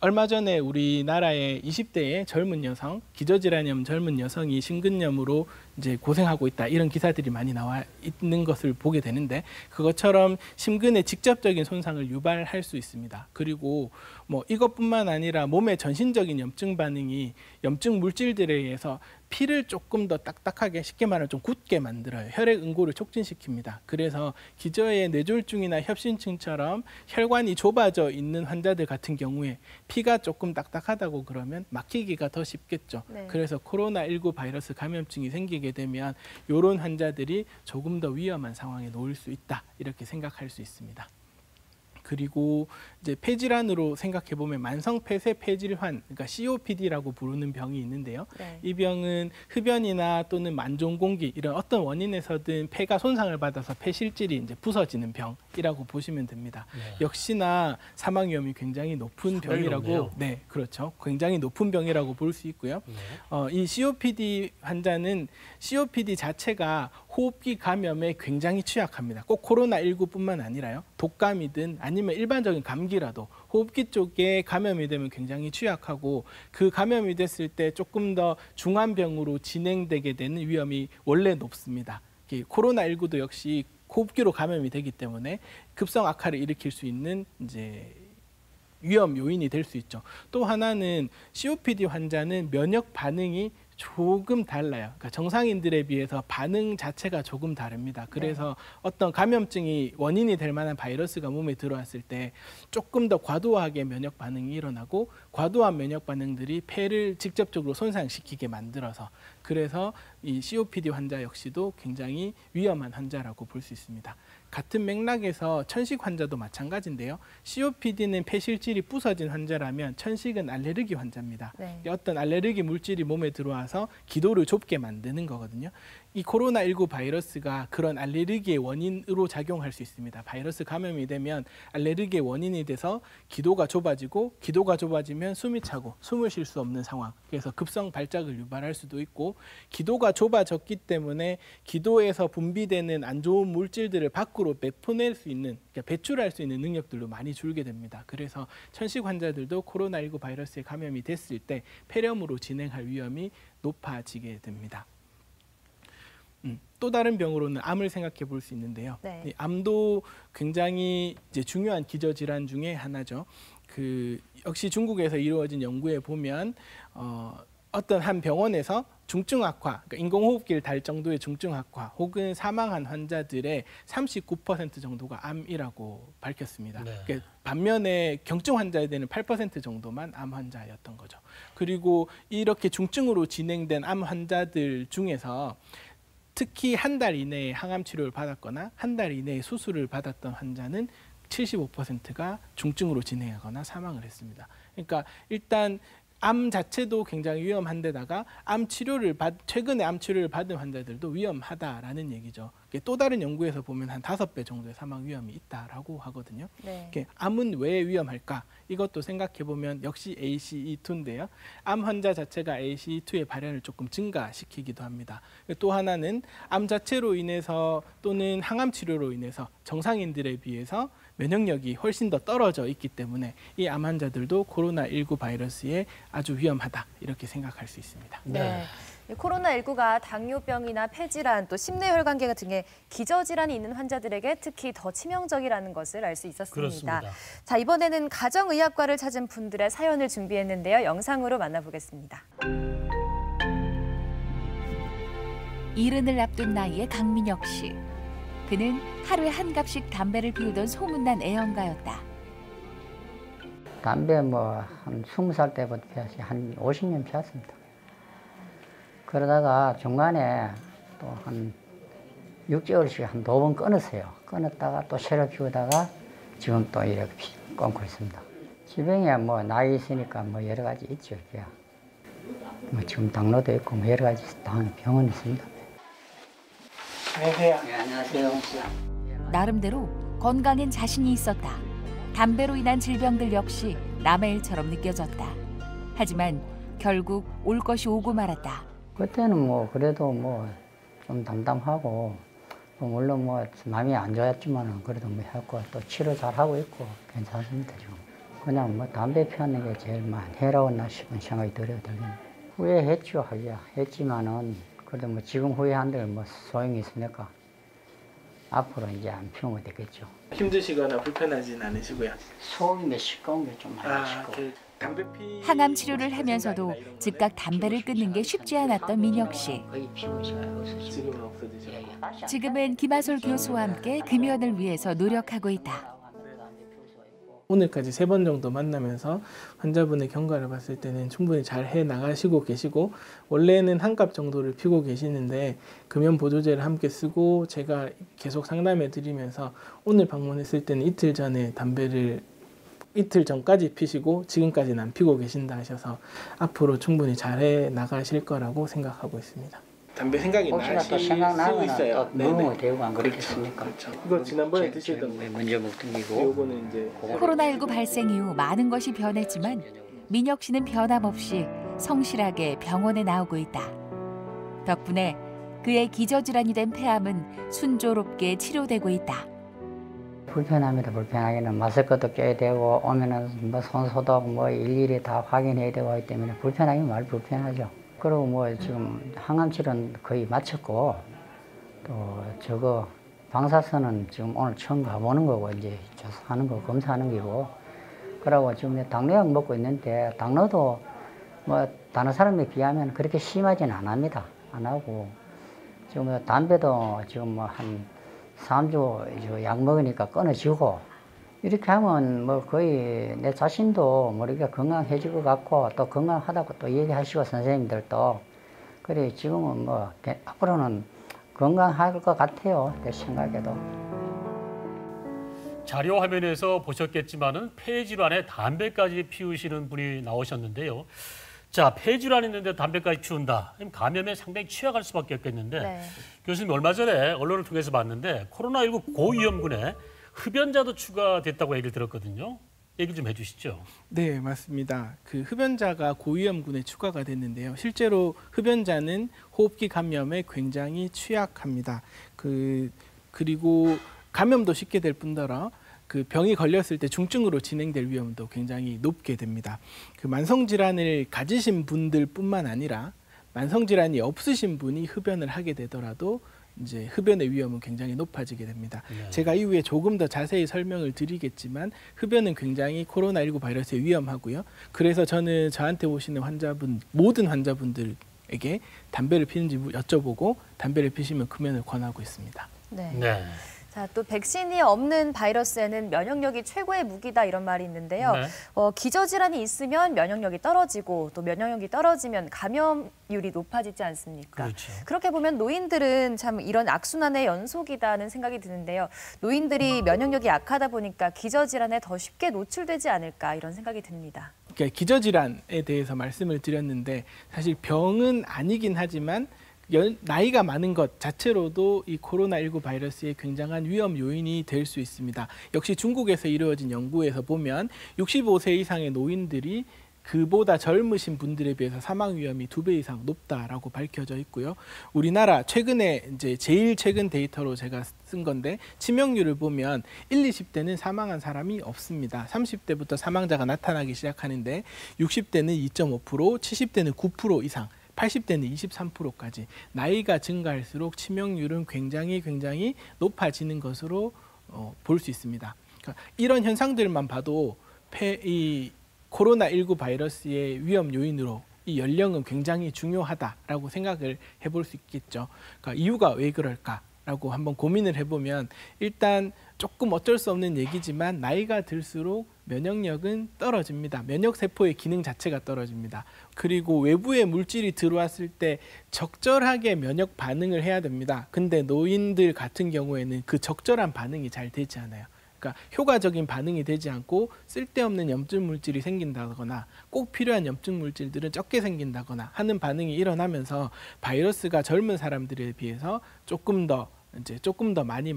얼마 전에 우리나라의 20대의 젊은 여성, 기저질환염 젊은 여성이 심근염으로 이제 고생하고 있다 이런 기사들이 많이 나와 있는 것을 보게 되는데 그것처럼 심근에 직접적인 손상을 유발할 수 있습니다. 그리고 뭐 이것뿐만 아니라 몸의 전신적인 염증 반응이 염증 물질들에 의해서 피를 조금 더 딱딱하게 쉽게 말하면 좀 굳게 만들어요. 혈액 응고를 촉진시킵니다. 그래서 기저의 뇌졸중이나 협심증처럼 혈관이 좁아져 있는 환자들 같은 경우에 피가 조금 딱딱하다고 그러면 막히기가 더 쉽겠죠. 네. 그래서 코로나19 바이러스 감염증이 생기게 되면 이런 환자들이 조금 더 위험한 상황에 놓일 수 있다. 이렇게 생각할 수 있습니다. 그리고 이제 폐질환으로 생각해 보면 만성 폐쇄 폐질환, 그러니까 COPD라고 부르는 병이 있는데요. 네. 이 병은 흡연이나 또는 만종 공기 이런 어떤 원인에서든 폐가 손상을 받아서 폐실질이 이제 부서지는 병이라고 보시면 됩니다. 네. 역시나 사망 위험이 굉장히 높은 병이라고, 높네요. 네, 그렇죠. 굉장히 높은 병이라고 볼 수 있고요. 네. 이 COPD 환자는 COPD 자체가 호흡기 감염에 굉장히 취약합니다. 꼭 코로나19뿐만 아니라요. 독감이든 아니면 일반적인 감기라도 호흡기 쪽에 감염이 되면 굉장히 취약하고 그 감염이 됐을 때 조금 더 중한 병으로 진행되게 되는 위험이 원래 높습니다. 코로나19도 역시 호흡기로 감염이 되기 때문에 급성 악화를 일으킬 수 있는 이제 위험 요인이 될 수 있죠. 또 하나는 COPD 환자는 면역 반응이 조금 달라요. 그러니까 정상인들에 비해서 반응 자체가 조금 다릅니다. 그래서 어떤 감염증이 원인이 될 만한 바이러스가 몸에 들어왔을 때 조금 더 과도하게 면역 반응이 일어나고 과도한 면역 반응들이 폐를 직접적으로 손상시키게 만들어서 그래서 이 COPD 환자 역시도 굉장히 위험한 환자라고 볼 수 있습니다. 같은 맥락에서 천식 환자도 마찬가지인데요. COPD는 폐실질이 부서진 환자라면 천식은 알레르기 환자입니다. 네. 어떤 알레르기 물질이 몸에 들어와서 기도를 좁게 만드는 거거든요. 이 코로나19 바이러스가 그런 알레르기의 원인으로 작용할 수 있습니다. 바이러스 감염이 되면 알레르기의 원인이 돼서 기도가 좁아지고 기도가 좁아지면 숨이 차고 숨을 쉴 수 없는 상황. 그래서 급성 발작을 유발할 수도 있고 기도가 좁아졌기 때문에 기도에서 분비되는 안 좋은 물질들을 밖으로 내보낼 수 있는, 그러니까 배출할 수 있는 능력들도 많이 줄게 됩니다. 그래서 천식 환자들도 코로나19 바이러스에 감염이 됐을 때 폐렴으로 진행할 위험이 높아지게 됩니다. 또 다른 병으로는 암을 생각해 볼 수 있는데요. 네. 이 암도 굉장히 이제 중요한 기저질환 중에 하나죠. 역시 중국에서 이루어진 연구에 보면 어떤 한 병원에서 중증 악화, 그러니까 인공호흡기를 달 정도의 중증 악화 혹은 사망한 환자들의 39% 정도가 암이라고 밝혔습니다. 네. 그러니까 반면에 경증 환자에는 8% 정도만 암 환자였던 거죠. 그리고 이렇게 중증으로 진행된 암 환자들 중에서 특히 한 달 이내에 항암 치료를 받았거나 한 달 이내에 수술을 받았던 환자는 75%가 중증으로 진행하거나 사망을 했습니다. 그러니까 일단 암 자체도 굉장히 위험한데다가 최근에 암 치료를 받은 환자들도 위험하다라는 얘기죠. 또 다른 연구에서 보면 한 5배 정도의 사망 위험이 있다라고 하거든요. 네. 암은 왜 위험할까? 이것도 생각해 보면 역시 ACE2인데요. 암 환자 자체가 ACE2의 발현을 조금 증가시키기도 합니다. 또 하나는 암 자체로 인해서 또는 항암 치료로 인해서 정상인들에 비해서 면역력이 훨씬 더 떨어져 있기 때문에 이 암 환자들도 코로나19 바이러스에 아주 위험하다 이렇게 생각할 수 있습니다. 네. 코로나19가 당뇨병이나 폐질환, 또 심뇌혈관계 등의 기저질환이 있는 환자들에게 특히 더 치명적이라는 것을 알 수 있었습니다. 그렇습니다. 자, 이번에는 가정의학과를 찾은 분들의 사연을 준비했는데요. 영상으로 만나보겠습니다. 70을 앞둔 나이의 강민혁 씨. 그는 하루에 한 갑씩 담배를 피우던 소문난 애연가였다. 담배 뭐 한 20살 때부터 피웠지 한 50년 피웠습니다. 그러다가 중간에 또 한 6개월씩 한 2번 끊었어요. 끊었다가 또 새로 피우다가 지금 또 이렇게 끊고 있습니다. 지병에 뭐 나이 있으니까 뭐 여러 가지 있죠. 뭐 지금 당뇨도 있고 뭐 여러 가지 병원이 있습니다. 안녕하세요. 네, 안녕하세요. 나름대로 건강엔 자신이 있었다. 담배로 인한 질병들 역시 남의 일처럼 느껴졌다. 하지만 결국 올 것이 오고 말았다. 그때는 뭐 그래도 뭐 좀 담담하고 물론 뭐 마음이 안 좋았지만은 그래도 뭐 했고 또 치료 잘 하고 있고 괜찮습니다 지금. 그냥 뭐 담배 피우는 게 제일 많이 해로웠나 싶은 생각이 들어요. 후회했죠, 했지만은 그래도 뭐 지금 후회한들 뭐 소용이 있으니까 앞으로 이제 안 피우면 되겠죠. 힘드시거나 불편하진 않으시고요. 소음에 시끄러운 게 좀 많이 시끄러워. 담배 피 항암 치료를 하면서도 즉각 담배를 끊는 게 쉽지 않았던 민혁 씨. 거의 피우고 없어지고. 지금은 없어지셨고. 지금은 김하솔 교수와 함께 금연을 위해서 노력하고 있다. 오늘까지 3번 정도 만나면서 환자분의 경과를 봤을 때는 충분히 잘 해나가시고 계시고 원래는 한 갑 정도를 피고 계시는데 금연 보조제를 함께 쓰고 제가 계속 상담해 드리면서 오늘 방문했을 때는 이틀 전에 담배를 이틀 전까지 피시고 지금까지는 안 피고 계신다 하셔서 앞으로 충분히 잘 해나가실 거라고 생각하고 있습니다. 담배 생각이 혹시나 또 생각나면 또 너무 대우가 안 그렇겠습니까? 그렇죠. 이거 지난번에 드시던 거. 먼저 먹던 기고. 요거는 이제 코로나19 발생 이후 많은 것이 변했지만 민혁 씨는 변함없이 성실하게 병원에 나오고 있다. 덕분에 그의 기저질환이 된 폐암은 순조롭게 치료되고 있다. 불편합니다. 불편하기는 마스크도 껴야 되고 오면은 뭐 손소독 뭐 일일이 다 확인해야 되고 하기 때문에 불편하긴 말 불편하죠. 그리고 뭐 지금 항암 치료는 거의 마쳤고 또 저거 방사선은 지금 오늘 처음 가보는 거고 이제 조사하는 거 검사하는 거고 그러고 지금 당뇨약 먹고 있는데 당뇨도 뭐 다른 사람에 비하면 그렇게 심하진 안 합니다. 안 하고 지금 담배도 지금 뭐 한 3주 약 먹으니까 끊어지고 이렇게 하면 뭐 거의 내 자신도 모르게 건강해질 것 같고 또 건강하다고 또 얘기하시고 선생님들도 그래 지금은 뭐 앞으로는 건강할 것 같아요. 내 생각에도. 자료 화면에서 보셨겠지만은 폐질환에 담배까지 피우시는 분이 나오셨는데요. 자, 폐질환 있는데 담배까지 피운다. 그럼 감염에 상당히 취약할 수밖에 없겠는데 네. 교수님 얼마 전에 언론을 통해서 봤는데 코로나19 고위험군에 흡연자도 추가됐다고 얘기를 들었거든요. 얘기 좀 해주시죠. 네, 맞습니다. 그 흡연자가 고위험군에 추가가 됐는데요. 실제로 흡연자는 호흡기 감염에 굉장히 취약합니다. 그리고 감염도 쉽게 될 뿐더러 그 병이 걸렸을 때 중증으로 진행될 위험도 굉장히 높게 됩니다. 그 만성 질환을 가지신 분들뿐만 아니라 만성 질환이 없으신 분이 흡연을 하게 되더라도 이제 흡연의 위험은 굉장히 높아지게 됩니다. 네. 제가 이후에 조금 더 자세히 설명을 드리겠지만 흡연은 굉장히 코로나19 바이러스에 위험하고요. 그래서 저는 저한테 오시는 모든 환자분들에게 담배를 피는지 여쭤보고 담배를 피시면 금연을 권하고 있습니다. 네. 네. 자, 또 백신이 없는 바이러스에는 면역력이 최고의 무기다 이런 말이 있는데요. 네. 기저질환이 있으면 면역력이 떨어지고 또 면역력이 떨어지면 감염률이 높아지지 않습니까? 그렇죠. 그렇게 보면 노인들은 참 이런 악순환의 연속이다는 생각이 드는데요. 노인들이 면역력이 약하다 보니까 기저질환에 더 쉽게 노출되지 않을까 이런 생각이 듭니다. 그러니까 기저질환에 대해서 말씀을 드렸는데 사실 병은 아니긴 하지만 나이가 많은 것 자체로도 이 코로나19 바이러스의 굉장한 위험 요인이 될 수 있습니다. 역시 중국에서 이루어진 연구에서 보면 65세 이상의 노인들이 그보다 젊으신 분들에 비해서 사망 위험이 2배 이상 높다라고 밝혀져 있고요. 우리나라 최근에 이제 제일 최근 데이터로 제가 쓴 건데 치명률을 보면 1, 20대는 사망한 사람이 없습니다. 30대부터 사망자가 나타나기 시작하는데 60대는 2.5%, 70대는 9% 이상, 80대는 23%까지 나이가 증가할수록 치명률은 굉장히 높아지는 것으로 볼 수 있습니다. 그러니까 이런 현상들만 봐도 이 코로나19 바이러스의 위험 요인으로 이 연령은 굉장히 중요하다라고 생각을 해볼 수 있겠죠. 그러니까 이유가 왜 그럴까라고 한번 고민을 해보면 일단 조금 어쩔 수 없는 얘기지만 나이가 들수록 면역력은 떨어집니다. 면역세포의 기능 자체가 떨어집니다. 그리고 외부의 물질이 들어왔을 때 적절하게 면역 반응을 해야 됩니다. 근데 노인들 같은 경우에는 그 적절한 반응이 잘 되지 않아요. 그러니까 효과적인 반응이 되지 않고 쓸데없는 염증 물질이 생긴다거나 꼭 필요한 염증 물질들은 적게 생긴다거나 하는 반응이 일어나면서 바이러스가 젊은 사람들에 비해서 조금 더 많이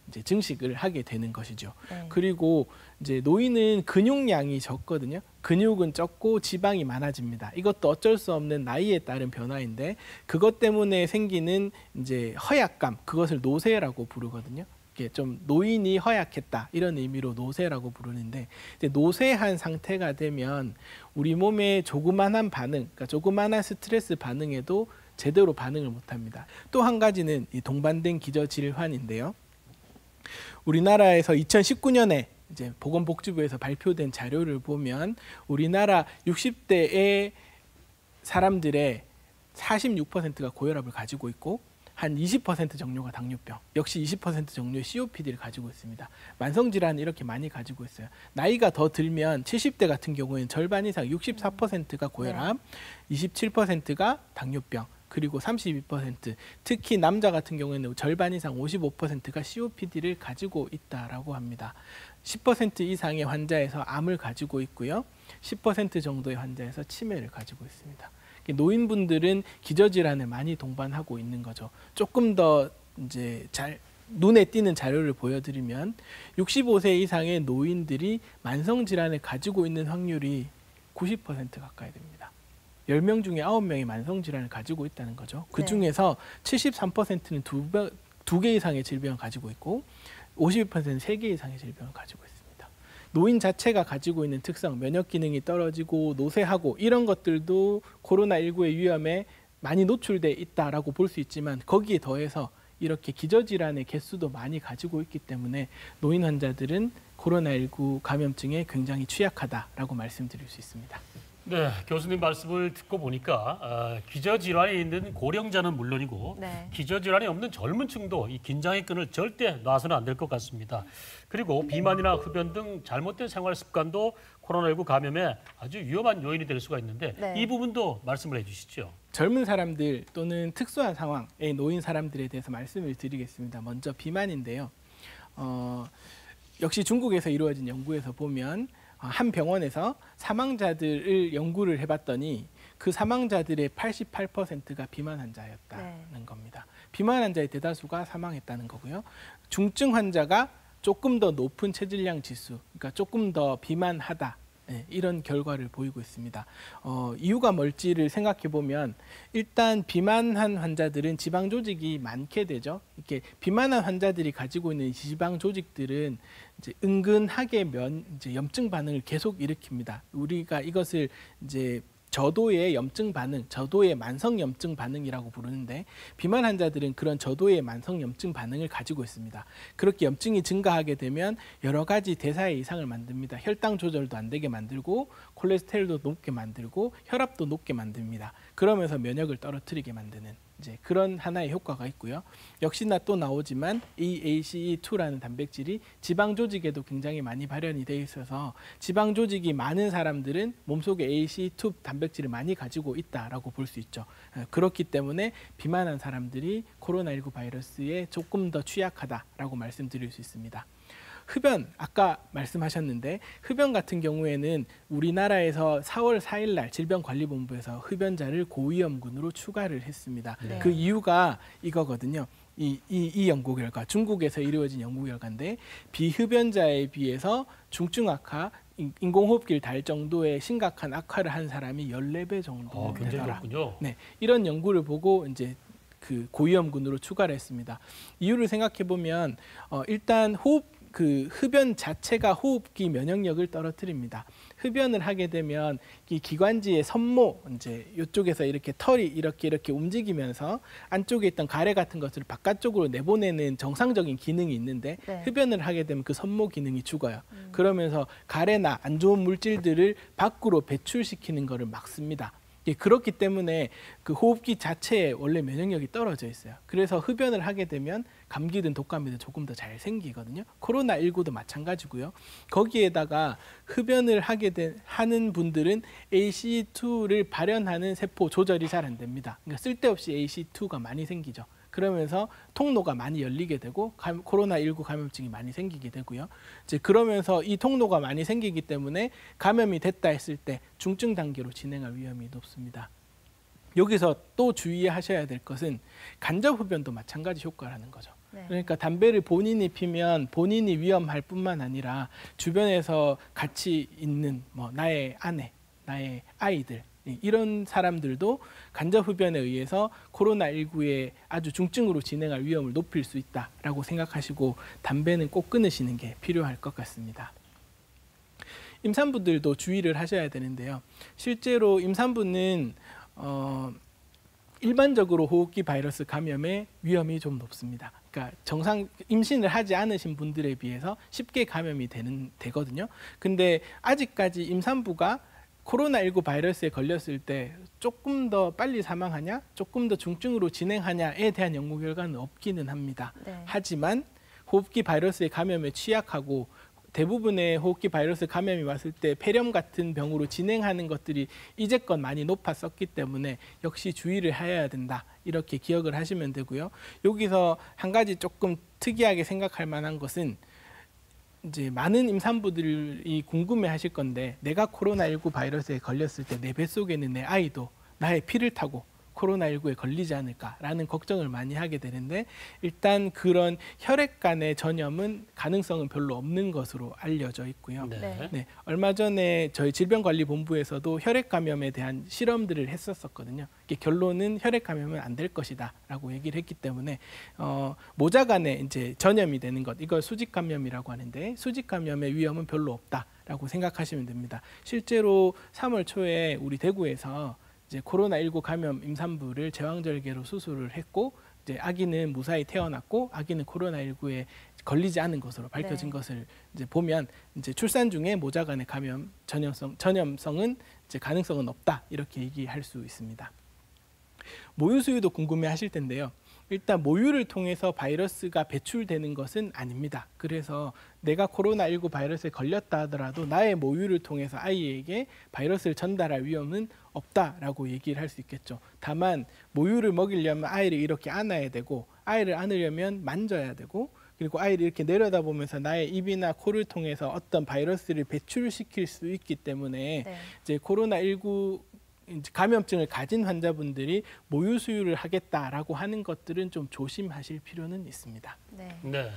이제 증식을 하게 되는 것이죠. 그리고 이제 노인은 근육량이 적거든요. 근육은 적고 지방이 많아집니다. 이것도 어쩔 수 없는 나이에 따른 변화인데 그것 때문에 생기는 이제 허약감, 그것을 노쇠라고 부르거든요. 좀 노인이 허약했다 이런 의미로 노쇠라고 부르는데 이제 노쇠한 상태가 되면 우리 몸의 조그만한 반응, 그러니까 조그만한 스트레스 반응에도 제대로 반응을 못합니다. 또 한 가지는 이 동반된 기저질환인데요. 우리나라에서 2019년에 이제 보건복지부에서 발표된 자료를 보면 우리나라 60대의 사람들의 46%가 고혈압을 가지고 있고 한 20% 정도가 당뇨병, 역시 20% 정도의 COPD를 가지고 있습니다. 만성질환을 이렇게 많이 가지고 있어요. 나이가 더 들면 70대 같은 경우에는 절반 이상 64%가 고혈압, 27%가 당뇨병, 그리고 32%, 특히 남자 같은 경우에는 절반 이상 55%가 COPD를 가지고 있다라고 합니다. 10% 이상의 환자에서 암을 가지고 있고요. 10% 정도의 환자에서 치매를 가지고 있습니다. 노인분들은 기저질환을 많이 동반하고 있는 거죠. 조금 더 이제 눈에 띄는 자료를 보여드리면 65세 이상의 노인들이 만성질환을 가지고 있는 확률이 90% 가까이 됩니다. 10명 중에 9명이 만성질환을 가지고 있다는 거죠. 그중에서 73%는 2개 이상의 질병을 가지고 있고 52%는 3개 이상의 질병을 가지고 있습니다. 노인 자체가 가지고 있는 특성, 면역 기능이 떨어지고 노쇠하고 이런 것들도 코로나19의 위험에 많이 노출돼 있다라고 볼 수 있지만 거기에 더해서 이렇게 기저질환의 개수도 많이 가지고 있기 때문에 노인 환자들은 코로나19 감염증에 굉장히 취약하다라고 말씀드릴 수 있습니다. 네, 교수님 말씀을 듣고 보니까 기저질환이 있는 고령자는 물론이고 기저질환이 없는 젊은 층도 이 긴장의 끈을 절대 놔서는 안 될 것 같습니다. 그리고 비만이나 흡연 등 잘못된 생활 습관도 코로나19 감염에 아주 위험한 요인이 될 수가 있는데 이 부분도 말씀을 해주시죠. 젊은 사람들 또는 특수한 상황에 놓인 사람들에 대해서 말씀을 드리겠습니다. 먼저 비만인데요. 역시 중국에서 이루어진 연구에서 보면 한 병원에서 사망자들을 연구를 해봤더니 그 사망자들의 88%가 비만 환자였다는 겁니다. 비만 환자의 대다수가 사망했다는 거고요. 중증 환자가 조금 더 높은 체질량 지수, 그러니까 조금 더 비만하다. 이런 결과를 보이고 있습니다. 이유가 뭘지를 생각해 보면 일단 비만한 환자들은 지방 조직이 많게 되죠. 이렇게 비만한 환자들이 가지고 있는 지방 조직들은 이제 은근하게 이제 염증 반응을 계속 일으킵니다. 우리가 이것을 이제 저도의 염증 반응, 저도의 만성 염증 반응이라고 부르는데 비만 환자들은 그런 저도의 만성 염증 반응을 가지고 있습니다. 그렇게 염증이 증가하게 되면 여러 가지 대사의 이상을 만듭니다. 혈당 조절도 안 되게 만들고 콜레스테롤도 높게 만들고 혈압도 높게 만듭니다. 그러면서 면역을 떨어뜨리게 만드는 이제 그런 하나의 효과가 있고요. 역시나 또 나오지만 이 ACE2라는 단백질이 지방 조직에도 굉장히 많이 발현이 되어 있어서 지방 조직이 많은 사람들은 몸속에 ACE2 단백질을 많이 가지고 있다라고 볼 수 있죠. 그렇기 때문에 비만한 사람들이 코로나19 바이러스에 조금 더 취약하다라고 말씀드릴 수 있습니다. 흡연, 아까 말씀하셨는데 흡연 같은 경우에는 우리나라에서 4월 4일 날 질병관리본부에서 흡연자를 고위험군으로 추가를 했습니다. 그 이유가 이거거든요. 이 연구 결과, 중국에서 이루어진 연구 결과인데 비흡연자에 비해서 중증 악화, 인공호흡기를 달 정도의 심각한 악화를 한 사람이 14배 정도 굉장히 되더라. 높군요. 네, 이런 연구를 보고 이제 그 고위험군으로 추가를 했습니다. 이유를 생각해 보면 일단 흡연 자체가 호흡기 면역력을 떨어뜨립니다. 흡연을 하게 되면 이 기관지의 섬모 이제 이쪽에서 이렇게 털이 이렇게 움직이면서 안쪽에 있던 가래 같은 것을 바깥쪽으로 내보내는 정상적인 기능이 있는데 네. 흡연을 하게 되면 그 섬모 기능이 죽어요. 그러면서 가래나 안 좋은 물질들을 밖으로 배출시키는 것을 막습니다. 그렇기 때문에 그 호흡기 자체에 원래 면역력이 떨어져 있어요. 그래서 흡연을 하게 되면 감기든 독감이든 조금 더 잘 생기거든요. 코로나19도 마찬가지고요. 거기에다가 흡연을 하는 분들은 ACE2를 발현하는 세포 조절이 잘 안 됩니다. 그러니까 쓸데없이 ACE2가 많이 생기죠. 그러면서 통로가 많이 열리게 되고 코로나19 감염증이 많이 생기게 되고요. 이제 그러면서 이 통로가 많이 생기기 때문에 감염이 됐다 했을 때 중증 단계로 진행할 위험이 높습니다. 여기서 또 주의하셔야 될 것은 간접 흡연도 마찬가지 효과라는 거죠. 네. 그러니까 담배를 본인이 피면 본인이 위험할 뿐만 아니라 주변에서 같이 있는 나의 아내, 나의 아이들 이런 사람들도 간접 흡연에 의해서 코로나19에 아주 중증으로 진행할 위험을 높일 수 있다라고 생각하시고 담배는 꼭 끊으시는 게 필요할 것 같습니다. 임산부들도 주의를 하셔야 되는데요. 실제로 임산부는 일반적으로 호흡기 바이러스 감염의 위험이 좀 높습니다. 그러니까 임신을 하지 않으신 분들에 비해서 쉽게 감염이 되거든요. 근데 아직까지 임산부가 코로나19 바이러스에 걸렸을 때 조금 더 빨리 사망하냐, 조금 더 중증으로 진행하냐에 대한 연구 결과는 없기는 합니다. 네. 하지만 호흡기 바이러스의 감염에 취약하고 대부분의 호흡기 바이러스 감염이 왔을 때 폐렴 같은 병으로 진행하는 것들이 이제껏 많이 높았었기 때문에 역시 주의를 해야 된다. 이렇게 기억을 하시면 되고요. 여기서 한 가지 조금 특이하게 생각할 만한 것은 이제 많은 임산부들이 궁금해하실 건데 내가 코로나19 바이러스에 걸렸을 때 내 뱃속에는 내 아이도 나의 피를 타고 코로나19에 걸리지 않을까라는 걱정을 많이 하게 되는데 일단 그런 혈액 간의 전염은 가능성은 별로 없는 것으로 알려져 있고요. 네. 네, 얼마 전에 저희 질병관리본부에서도 혈액 감염에 대한 실험들을 했었거든요. 결론은 혈액 감염은 안 될 것이다라고 얘기를 했기 때문에 모자 간에 이제 전염이 되는 것 이걸 수직 감염이라고 하는데 수직 감염의 위험은 별로 없다라고 생각하시면 됩니다. 실제로 3월 초에 우리 대구에서 이제 코로나19 감염 임산부를 제왕절개로 수술을 했고 이제 아기는 무사히 태어났고 아기는 코로나19에 걸리지 않은 것으로 밝혀진 것을 이제 보면 이제 출산 중에 모자 간의 감염 전염성은 이제 가능성은 없다 이렇게 얘기할 수 있습니다. 모유 수유도 궁금해하실 텐데요. 일단 모유를 통해서 바이러스가 배출되는 것은 아닙니다. 그래서 내가 코로나19 바이러스에 걸렸다 하더라도 나의 모유를 통해서 아이에게 바이러스를 전달할 위험은 없다라고 얘기를 할 수 있겠죠. 다만 모유를 먹이려면 아이를 이렇게 안아야 되고 아이를 안으려면 만져야 되고 그리고 아이를 이렇게 내려다보면서 나의 입이나 코를 통해서 어떤 바이러스를 배출시킬 수 있기 때문에 이제 코로나19 감염증을 가진 환자분들이 모유 수유를 하겠다라고 하는 것들은 좀 조심하실 필요는 있습니다. 네.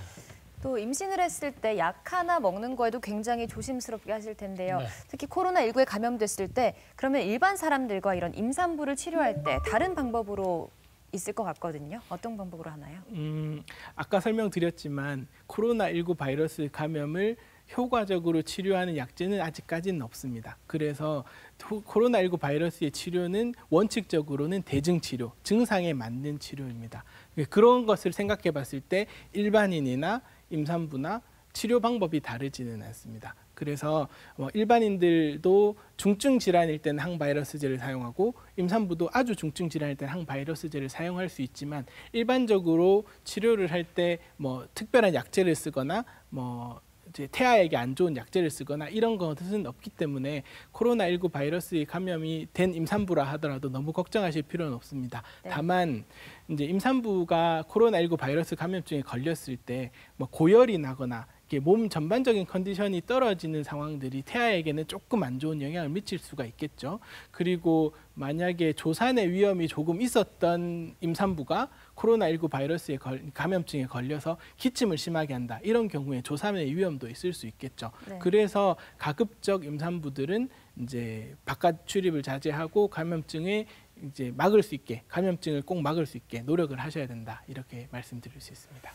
또 임신을 했을 때 약 하나 먹는 거에도 굉장히 조심스럽게 하실 텐데요. 네. 특히 코로나19에 감염됐을 때 그러면 일반 사람들과 이런 임산부를 치료할 때 다른 방법으로 있을 것 같거든요. 어떤 방법으로 하나요? 아까 설명드렸지만 코로나19 바이러스 감염을 효과적으로 치료하는 약제는 아직까지는 없습니다. 그래서 코로나19 바이러스의 치료는 원칙적으로는 대증치료, 증상에 맞는 치료입니다. 그런 것을 생각해 봤을 때 일반인이나 임산부나 치료 방법이 다르지는 않습니다. 그래서 일반인들도 중증 질환일 때는 항바이러스제를 사용하고 임산부도 아주 중증 질환일 때는 항바이러스제를 사용할 수 있지만 일반적으로 치료를 할 때 특별한 약제를 쓰거나 이제 태아에게 안 좋은 약제를 쓰거나 이런 것은 없기 때문에 코로나19 바이러스에 감염이 된 임산부라 하더라도 너무 걱정하실 필요는 없습니다. 다만 이제 임산부가 코로나19 바이러스 감염증에 걸렸을 때 고열이 나거나 몸 전반적인 컨디션이 떨어지는 상황들이 태아에게는 조금 안 좋은 영향을 미칠 수가 있겠죠. 그리고 만약에 조산의 위험이 조금 있었던 임산부가 코로나19 바이러스에 감염증에 걸려서 기침을 심하게 한다. 이런 경우에 조산의 위험도 있을 수 있겠죠. 네. 그래서 가급적 임산부들은 이제 바깥 출입을 자제하고 감염증을 이제 막을 수 있게, 감염증을 꼭 막을 수 있게 노력을 하셔야 된다. 이렇게 말씀드릴 수 있습니다.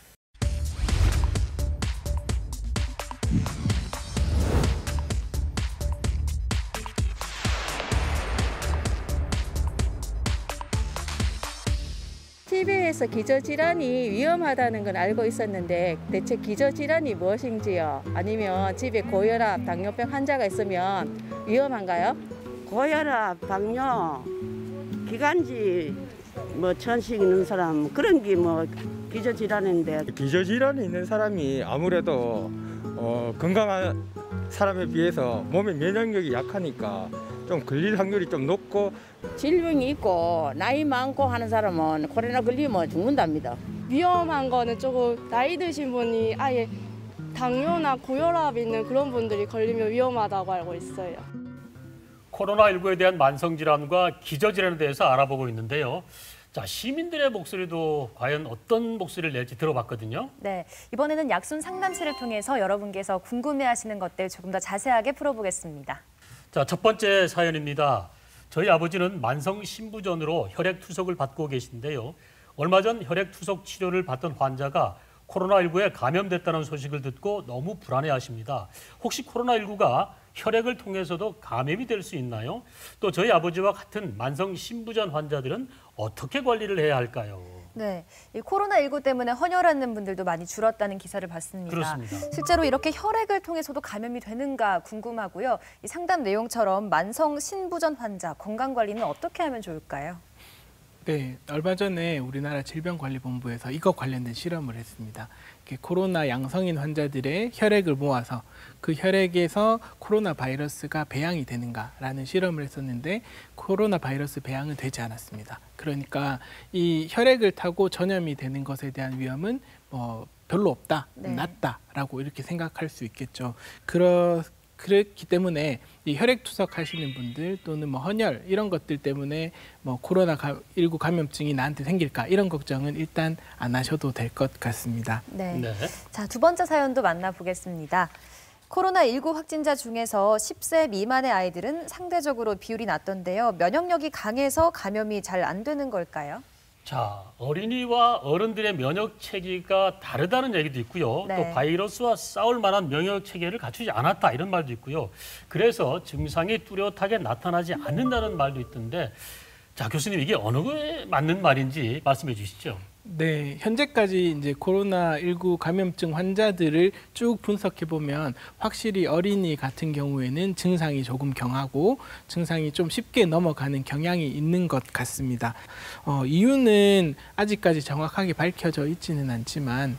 TV에서 기저질환이 위험하다는 건 알고 있었는데 대체 기저질환이 무엇인지요? 아니면 집에 고혈압, 당뇨병 환자가 있으면 위험한가요? 고혈압, 당뇨, 기관지, 천식 있는 사람 그런 게 기저질환인데 기저질환이 있는 사람이 아무래도 건강한 사람에 비해서 몸의 면역력이 약하니까 좀 걸릴 확률이 좀 높고 질병이 있고 나이 많고 하는 사람은 코로나 걸리면 죽는답니다. 위험한 거는 조금 나이 드신 분이 아예 당뇨나 고혈압 있는 그런 분들이 걸리면 위험하다고 알고 있어요. 코로나19에 대한 만성질환과 기저질환에 대해서 알아보고 있는데요. 자, 시민들의 목소리도 과연 어떤 목소리를 낼지 들어봤거든요. 네, 이번에는 약순 상담실을 통해서 여러분께서 궁금해하시는 것들 조금 더 자세하게 풀어보겠습니다. 자, 첫 번째 사연입니다. 저희 아버지는 만성 신부전으로 혈액투석을 받고 계신데요. 얼마 전 혈액투석 치료를 받던 환자가 코로나19에 감염됐다는 소식을 듣고 너무 불안해하십니다. 혹시 코로나19가 혈액을 통해서도 감염이 될 수 있나요? 또 저희 아버지와 같은 만성 신부전 환자들은 어떻게 관리를 해야 할까요? 네, 이 코로나19 때문에 헌혈하는 분들도 많이 줄었다는 기사를 봤습니다. 그렇습니다. 실제로 이렇게 혈액을 통해서도 감염이 되는가 궁금하고요. 이 상담 내용처럼 만성 신부전 환자 건강 관리는 어떻게 하면 좋을까요? 네, 얼마 전에 우리나라 질병관리본부에서 이것 관련된 실험을 했습니다. 코로나 양성인 환자들의 혈액을 모아서 그 혈액에서 코로나 바이러스가 배양이 되는가라는 실험을 했었는데 코로나 바이러스 배양은 되지 않았습니다. 그러니까 이 혈액을 타고 전염이 되는 것에 대한 위험은 별로 없다, 네. 낮다라고 이렇게 생각할 수 있겠죠. 그렇기 때문에 이 혈액 투석하시는 분들 또는 헌혈 이런 것들 때문에 코로나19 감염증이 나한테 생길까 이런 걱정은 일단 안 하셔도 될 것 같습니다. 네. 네. 자, 두 번째 사연도 만나보겠습니다. 코로나19 확진자 중에서 10세 미만의 아이들은 상대적으로 비율이 낮던데요. 면역력이 강해서 감염이 잘 안 되는 걸까요? 자, 어린이와 어른들의 면역 체계가 다르다는 얘기도 있고요. 네. 또 바이러스와 싸울 만한 면역 체계를 갖추지 않았다 이런 말도 있고요. 그래서 증상이 뚜렷하게 나타나지 않는다는 말도 있던데, 자, 교수님 이게 어느 거에 맞는 말인지 말씀해 주시죠. 네, 현재까지 이제 코로나19 감염증 환자들을 쭉 분석해 보면 확실히 어린이 같은 경우에는 증상이 조금 경하고 증상이 좀 쉽게 넘어가는 경향이 있는 것 같습니다. 이유는 아직까지 정확하게 밝혀져 있지는 않지만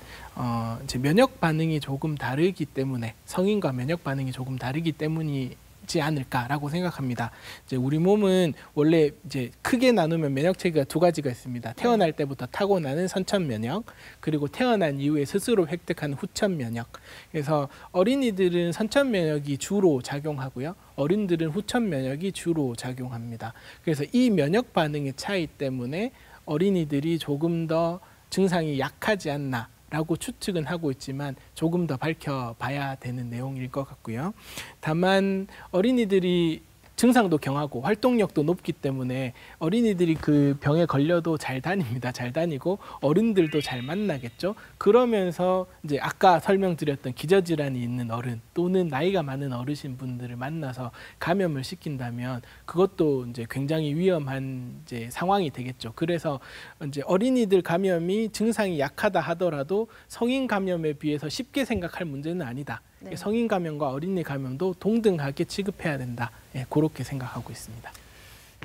이제 면역 반응이 조금 다르기 때문에 성인과 면역 반응이 조금 다르기 때문이지 않을까라고 생각합니다. 이제 우리 몸은 원래 이제 크게 나누면 면역 체계가 두 가지가 있습니다. 태어날 때부터 타고나는 선천 면역, 그리고 태어난 이후에 스스로 획득하는 후천 면역. 그래서 어린이들은 선천 면역이 주로 작용하고요. 어른들은 후천 면역이 주로 작용합니다. 그래서 이 면역 반응의 차이 때문에 어린이들이 조금 더 증상이 약하지 않나 라고 추측은 하고 있지만 조금 더 밝혀봐야 되는 내용일 것 같고요. 다만 어린이들이 증상도 경하고 활동력도 높기 때문에 어린이들이 그 병에 걸려도 잘 다닙니다. 잘 다니고 어른들도 잘 만나겠죠. 그러면서 이제 아까 설명드렸던 기저질환이 있는 어른 또는 나이가 많은 어르신 분들을 만나서 감염을 시킨다면 그것도 이제 굉장히 위험한 이제 상황이 되겠죠. 그래서 이제 어린이들 감염이 증상이 약하다 하더라도 성인 감염에 비해서 쉽게 생각할 문제는 아니다. 네. 성인 감염과 어린이 감염도 동등하게 취급해야 된다. 그렇게 생각하고 있습니다.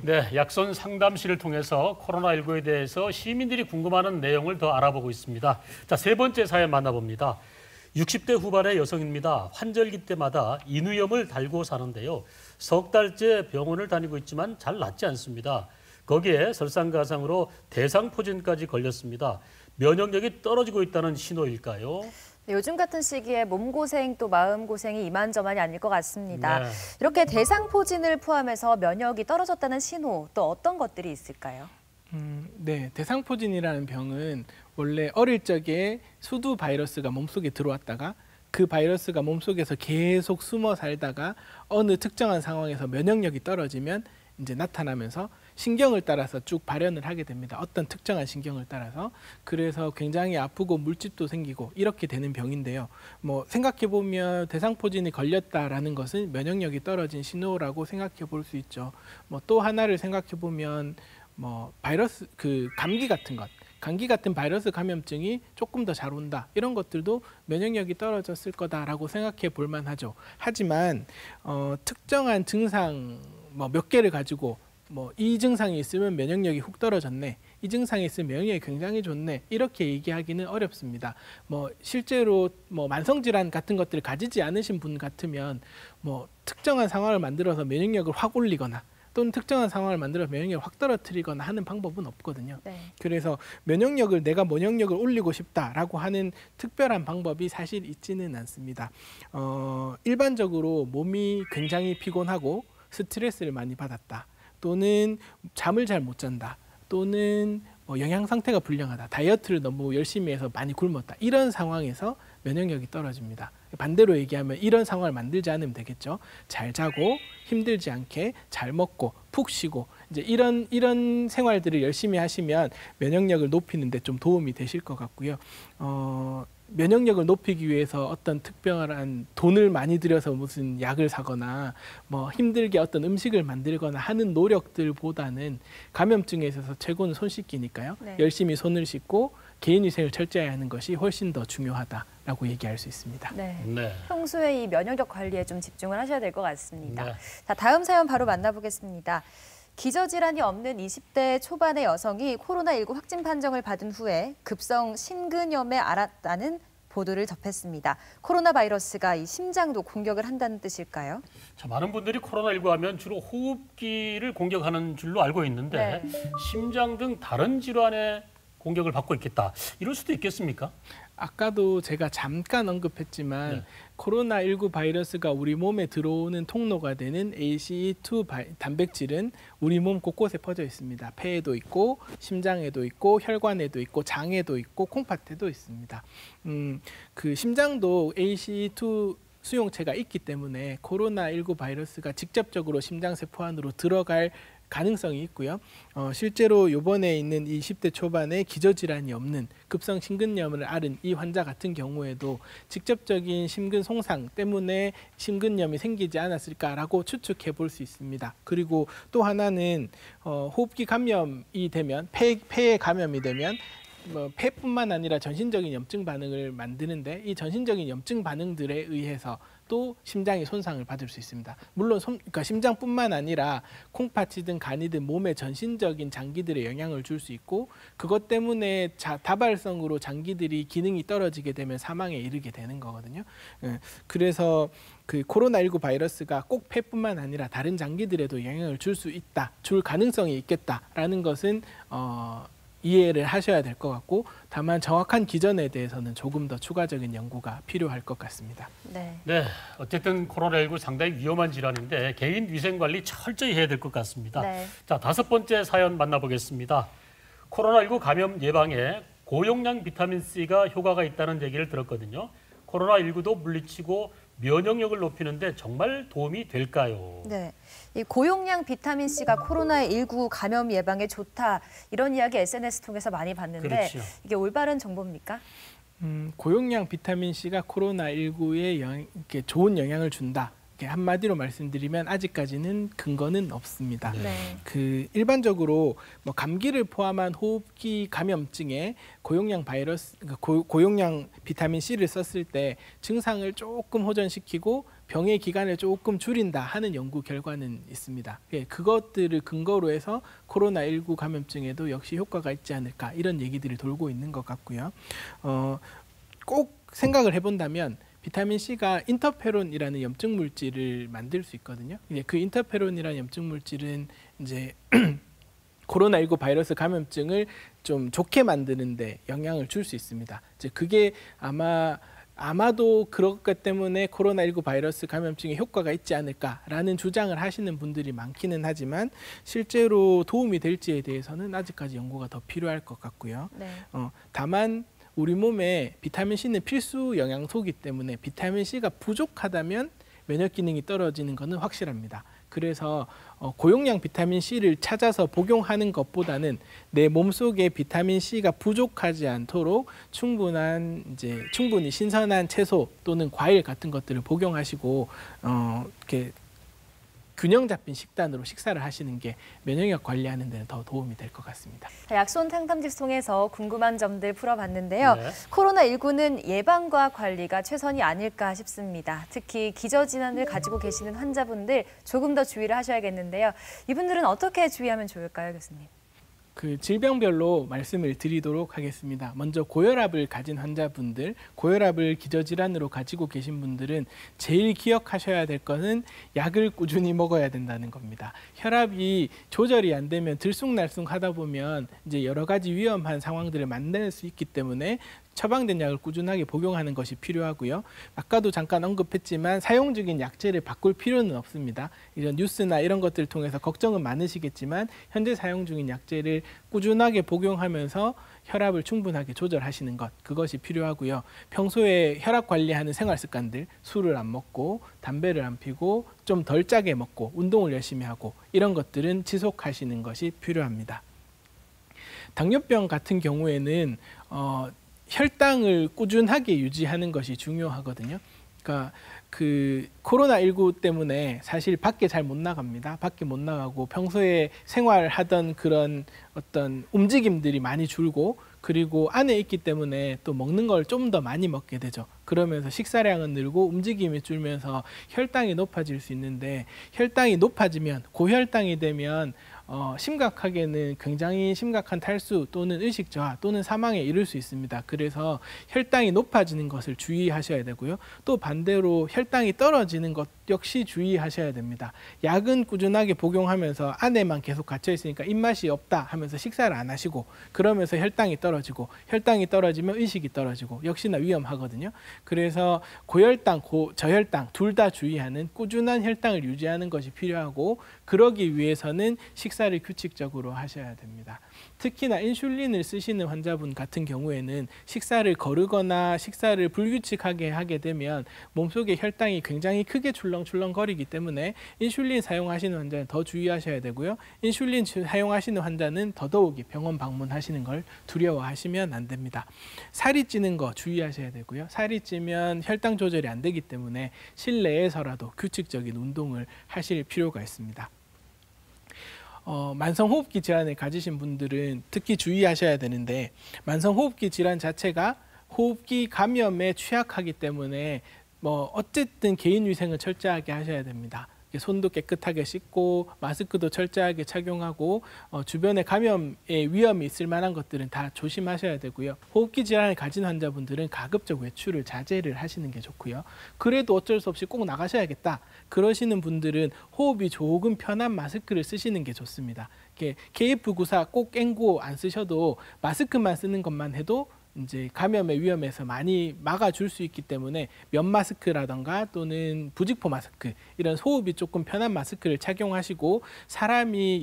네, 약손 상담실을 통해서 코로나19에 대해서 시민들이 궁금해하는 내용을 더 알아보고 있습니다. 자, 세 번째 사연 만나봅니다. 60대 후반의 여성입니다. 환절기 때마다 인후염을 달고 사는데요. 석 달째 병원을 다니고 있지만 잘 낫지 않습니다. 거기에 설상가상으로 대상포진까지 걸렸습니다. 면역력이 떨어지고 있다는 신호일까요? 네, 요즘 같은 시기에 몸고생 또 마음고생이 이만저만이 아닐 것 같습니다. 네. 이렇게 대상포진을 포함해서 면역이 떨어졌다는 신호 또 어떤 것들이 있을까요? 네, 대상포진이라는 병은 원래 어릴 적에 수두 바이러스가 몸속에 들어왔다가 그 바이러스가 몸속에서 계속 숨어 살다가 어느 특정한 상황에서 면역력이 떨어지면 이제 나타나면서 신경을 따라서 쭉 발현을 하게 됩니다. 어떤 특정한 신경을 따라서. 그래서 굉장히 아프고 물집도 생기고 이렇게 되는 병인데요. 뭐 생각해 보면 대상포진이 걸렸다라는 것은 면역력이 떨어진 신호라고 생각해 볼 수 있죠. 뭐 또 하나를 생각해 보면 뭐 바이러스 감기 같은 것. 감기 같은 바이러스 감염증이 조금 더 잘 온다. 이런 것들도 면역력이 떨어졌을 거다라고 생각해 볼 만하죠. 하지만 특정한 증상 뭐 몇 개를 가지고 뭐 이 증상이 있으면 면역력이 훅 떨어졌네. 이 증상이 있으면 면역력이 굉장히 좋네. 이렇게 얘기하기는 어렵습니다. 뭐 실제로 뭐 만성 질환 같은 것들을 가지지 않으신 분 같으면 뭐 특정한 상황을 만들어서 면역력을 확 올리거나 또는 특정한 상황을 만들어서 면역력을 확 떨어뜨리거나 하는 방법은 없거든요. 네. 그래서 내가 면역력을 올리고 싶다라고 하는 특별한 방법이 사실 있지는 않습니다. 일반적으로 몸이 굉장히 피곤하고 스트레스를 많이 받았다. 또는 잠을 잘 못 잔다. 또는 뭐 영양 상태가 불량하다. 다이어트를 너무 열심히 해서 많이 굶었다. 이런 상황에서 면역력이 떨어집니다. 반대로 얘기하면 이런 상황을 만들지 않으면 되겠죠. 잘 자고 힘들지 않게 잘 먹고 푹 쉬고 이제 이런 생활들을 열심히 하시면 면역력을 높이는 데 좀 도움이 되실 것 같고요. 면역력을 높이기 위해서 어떤 특별한 돈을 많이 들여서 무슨 약을 사거나 뭐 힘들게 어떤 음식을 만들거나 하는 노력들보다는 감염증에 있어서 최고는 손 씻기니까요. 네. 열심히 손을 씻고 개인위생을 철저히 하는 것이 훨씬 더 중요하다라고 얘기할 수 있습니다. 네. 네. 평소에 이 면역력 관리에 좀 집중을 하셔야 될 것 같습니다. 네. 자, 다음 사연 바로 만나보겠습니다. 기저질환이 없는 20대 초반의 여성이 코로나19 확진 판정을 받은 후에 급성 심근염에 앓았다는 보도를 접했습니다. 코로나 바이러스가 이 심장도 공격을 한다는 뜻일까요? 자, 많은 분들이 코로나19 하면 주로 호흡기를 공격하는 줄로 알고 있는데 심장 등 다른 질환에 공격을 받고 있겠다. 이럴 수도 있겠습니까? 아까도 제가 잠깐 언급했지만 코로나19 바이러스가 우리 몸에 들어오는 통로가 되는 ACE2 단백질은 우리 몸 곳곳에 퍼져 있습니다. 폐에도 있고 심장에도 있고 혈관에도 있고 장에도 있고 콩팥에도 있습니다. 그 심장도 ACE2 수용체가 있기 때문에 코로나19 바이러스가 직접적으로 심장세포 안으로 들어갈 가능성이 있고요. 실제로 이번에 있는 20대 초반에 기저질환이 없는 급성 심근염을 앓은 이 환자 같은 경우에도 직접적인 심근 손상 때문에 심근염이 생기지 않았을까라고 추측해 볼 수 있습니다. 그리고 또 하나는 호흡기 감염이 되면 폐에 감염이 되면 뭐 폐뿐만 아니라 전신적인 염증 반응을 만드는데 이 전신적인 염증 반응들에 의해서 또 심장이 손상을 받을 수 있습니다. 물론 그러니까 심장뿐만 아니라 콩팥이든 간이든 몸의 전신적인 장기들에 영향을 줄 수 있고 그것 때문에 다발성으로 장기들이 기능이 떨어지게 되면 사망에 이르게 되는 거거든요. 그래서 그 코로나19 바이러스가 꼭 폐뿐만 아니라 다른 장기들에도 영향을 줄 수 있다, 줄 가능성이 있겠다라는 것은 이해를 하셔야 될 것 같고 다만 정확한 기전에 대해서는 조금 더 추가적인 연구가 필요할 것 같습니다. 네, 어쨌든 코로나19 상당히 위험한 질환인데 개인 위생 관리 철저히 해야 될 것 같습니다. 네. 자, 5번째 사연 만나보겠습니다. 코로나19 감염 예방에 고용량 비타민C가 효과가 있다는 얘기를 들었거든요. 코로나19도 물리치고 면역력을 높이는데 정말 도움이 될까요? 네, 이 고용량 비타민C가 코로나19 감염 예방에 좋다 이런 이야기 SNS 통해서 많이 봤는데 그렇죠. 이게 올바른 정보입니까? 고용량 비타민C가 코로나19에 이렇게 좋은 영향을 준다. 한마디로 말씀드리면 아직까지는 근거는 없습니다. 그 일반적으로 뭐 감기를 포함한 호흡기 감염증에 고용량 고용량 비타민 C를 썼을 때 증상을 조금 호전시키고 병의 기간을 조금 줄인다 하는 연구 결과는 있습니다. 그것들을 근거로 해서 코로나19 감염증에도 역시 효과가 있지 않을까 이런 얘기들이 돌고 있는 것 같고요. 꼭 생각을 해본다면 비타민C가 인터페론이라는 염증 물질을 만들 수 있거든요. 그 인터페론이라는 염증 물질은 이제 코로나19 바이러스 감염증을 좀 좋게 만드는데 영향을 줄 수 있습니다. 이제 그게 아마 아마도 그럴 것 때문에 코로나19 바이러스 감염증에 효과가 있지 않을까라는 주장을 하시는 분들이 많기는 하지만 실제로 도움이 될지에 대해서는 아직까지 연구가 더 필요할 것 같고요. 네. 다만 우리 몸에 비타민C는 필수 영양소이기 때문에 비타민C가 부족하다면 면역 기능이 떨어지는 것은 확실합니다. 그래서 고용량 비타민C를 찾아서 복용하는 것보다는 내 몸속에 비타민C가 부족하지 않도록 충분히 신선한 채소 또는 과일 같은 것들을 복용하시고 이렇게 균형 잡힌 식단으로 식사를 하시는 게 면역력 관리하는 데는 더 도움이 될 것 같습니다. 약손 상담집 통해서 궁금한 점들 풀어봤는데요. 네. 코로나19는 예방과 관리가 최선이 아닐까 싶습니다. 특히 기저질환을 가지고 계시는 환자분들 조금 더 주의를 하셔야겠는데요. 이분들은 어떻게 주의하면 좋을까요, 교수님? 그 질병별로 말씀을 드리도록 하겠습니다. 먼저 고혈압을 가진 환자분들, 고혈압을 기저질환으로 가지고 계신 분들은 제일 기억하셔야 될 것은 약을 꾸준히 먹어야 된다는 겁니다. 혈압이 조절이 안 되면 들쑥날쑥 하다 보면 이제 여러 가지 위험한 상황들을 만날 수 있기 때문에 처방된 약을 꾸준하게 복용하는 것이 필요하고요. 아까도 잠깐 언급했지만 사용 중인 약제를 바꿀 필요는 없습니다. 이런 뉴스나 이런 것들을 통해서 걱정은 많으시겠지만 현재 사용 중인 약제를 꾸준하게 복용하면서 혈압을 충분하게 조절하시는 것, 그것이 필요하고요. 평소에 혈압 관리하는 생활 습관들, 술을 안 먹고 담배를 안 피고 좀 덜 짜게 먹고 운동을 열심히 하고 이런 것들은 지속하시는 것이 필요합니다. 당뇨병 같은 경우에는 혈당을 꾸준하게 유지하는 것이 중요하거든요. 그러니까 그 코로나19 때문에 사실 밖에 잘 못 나갑니다. 밖에 못 나가고 평소에 생활하던 그런 어떤 움직임들이 많이 줄고 그리고 안에 있기 때문에 또 먹는 걸 좀 더 많이 먹게 되죠. 그러면서 식사량은 늘고 움직임이 줄면서 혈당이 높아질 수 있는데 혈당이 높아지면 고혈당이 되면 심각하게는 굉장히 심각한 탈수 또는 의식 저하 또는 사망에 이를 수 있습니다. 그래서 혈당이 높아지는 것을 주의하셔야 되고요. 또 반대로 혈당이 떨어지는 것 역시 주의하셔야 됩니다. 약은 꾸준하게 복용하면서 안에만 계속 갇혀 있으니까 입맛이 없다 하면서 식사를 안 하시고 그러면서 혈당이 떨어지고 혈당이 떨어지면 의식이 떨어지고 역시나 위험하거든요. 그래서 고혈당, 저혈당 둘 다 주의하는 꾸준한 혈당을 유지하는 것이 필요하고 그러기 위해서는 식사를 규칙적으로 하셔야 됩니다. 특히나 인슐린을 쓰시는 환자분 같은 경우에는 식사를 거르거나 식사를 불규칙하게 하게 되면 몸속에 혈당이 굉장히 크게 출렁출렁거리기 때문에 인슐린 사용하시는 환자는 더 주의하셔야 되고요. 인슐린 사용하시는 환자는 더더욱이 병원 방문하시는 걸 두려워하시면 안 됩니다. 살이 찌는 거 주의하셔야 되고요. 살이 찌면 혈당 조절이 안 되기 때문에 실내에서라도 규칙적인 운동을 하실 필요가 있습니다. 만성호흡기 질환을 가지신 분들은 특히 주의하셔야 되는데 만성호흡기 질환 자체가 호흡기 감염에 취약하기 때문에 어쨌든 개인 위생을 철저하게 하셔야 됩니다. 손도 깨끗하게 씻고 마스크도 철저하게 착용하고 주변에 감염의 위험이 있을 만한 것들은 다 조심하셔야 되고요. 호흡기 질환을 가진 환자분들은 가급적 외출을 자제를 하시는 게 좋고요. 그래도 어쩔 수 없이 꼭 나가셔야겠다 그러시는 분들은 호흡이 조금 편한 마스크를 쓰시는 게 좋습니다. KF94 꼭 N95 안 쓰셔도 마스크만 쓰는 것만 해도 이제 감염의 위험에서 많이 막아줄 수 있기 때문에 면 마스크라던가 또는 부직포 마스크 이런 호흡이 조금 편한 마스크를 착용하시고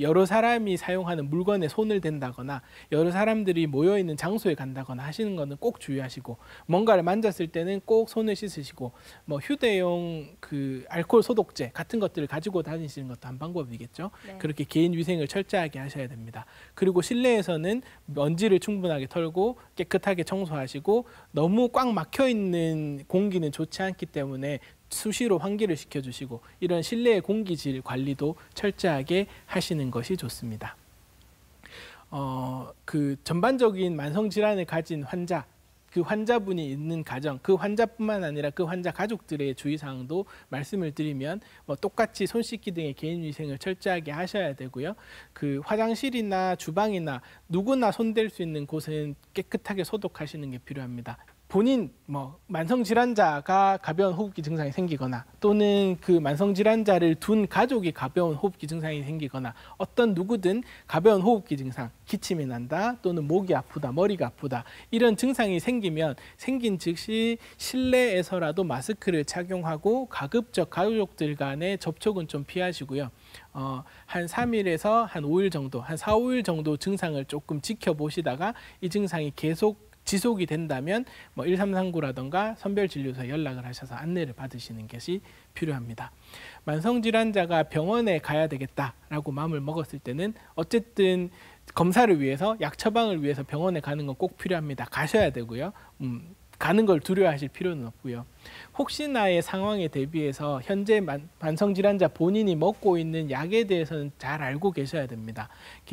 여러 사람이 사용하는 물건에 손을 댄다거나 여러 사람들이 모여 있는 장소에 간다거나 하시는 거는 꼭 주의하시고 뭔가를 만졌을 때는 꼭 손을 씻으시고 휴대용 그 알코올 소독제 같은 것들을 가지고 다니시는 것도 한 방법이겠죠. 네. 그렇게 개인 위생을 철저하게 하셔야 됩니다. 그리고 실내에서는 먼지를 충분하게 털고 깨끗하게 청소하시고 너무 꽉 막혀 있는 공기는 좋지 않기 때문에 수시로 환기를 시켜주시고 이런 실내 공기질 관리도 철저하게 하시는 것이 좋습니다. 그 전반적인 만성 질환을 가진 환자, 그 환자분이 있는 가정, 그 환자뿐만 아니라 그 환자 가족들의 주의사항도 말씀을 드리면 똑같이 손 씻기 등의 개인위생을 철저하게 하셔야 되고요. 그 화장실이나 주방이나 누구나 손댈 수 있는 곳은 깨끗하게 소독하시는 게 필요합니다. 본인 만성 질환자가 가벼운 호흡기 증상이 생기거나 또는 그 만성 질환자를 둔 가족이 가벼운 호흡기 증상이 생기거나 어떤 누구든 가벼운 호흡기 증상, 기침이 난다 또는 목이 아프다, 머리가 아프다 이런 증상이 생기면 생긴 즉시 실내에서라도 마스크를 착용하고 가급적 가족들 간의 접촉은 좀 피하시고요. 한 3일에서 한 5일 정도, 한 4, 5일 정도 증상을 조금 지켜보시다가 이 증상이 계속 지속이 된다면 1339라던가 선별진료소에 연락을 하셔서 안내를 받으시는 것이 필요합니다. 만성질환자가 병원에 가야 되겠다라고 마음을 먹었을 때는 어쨌든 검사를 위해서 약 처방을 위해서 병원에 가는 건 꼭 필요합니다. 가셔야 되고요. 가는 걸 두려워하실 필요는 없고요. 혹시나의 상황에 대비해서 현재 만성질환자 본인이 먹고 있는 약에 대해서는 잘 알고 계셔야 됩니다.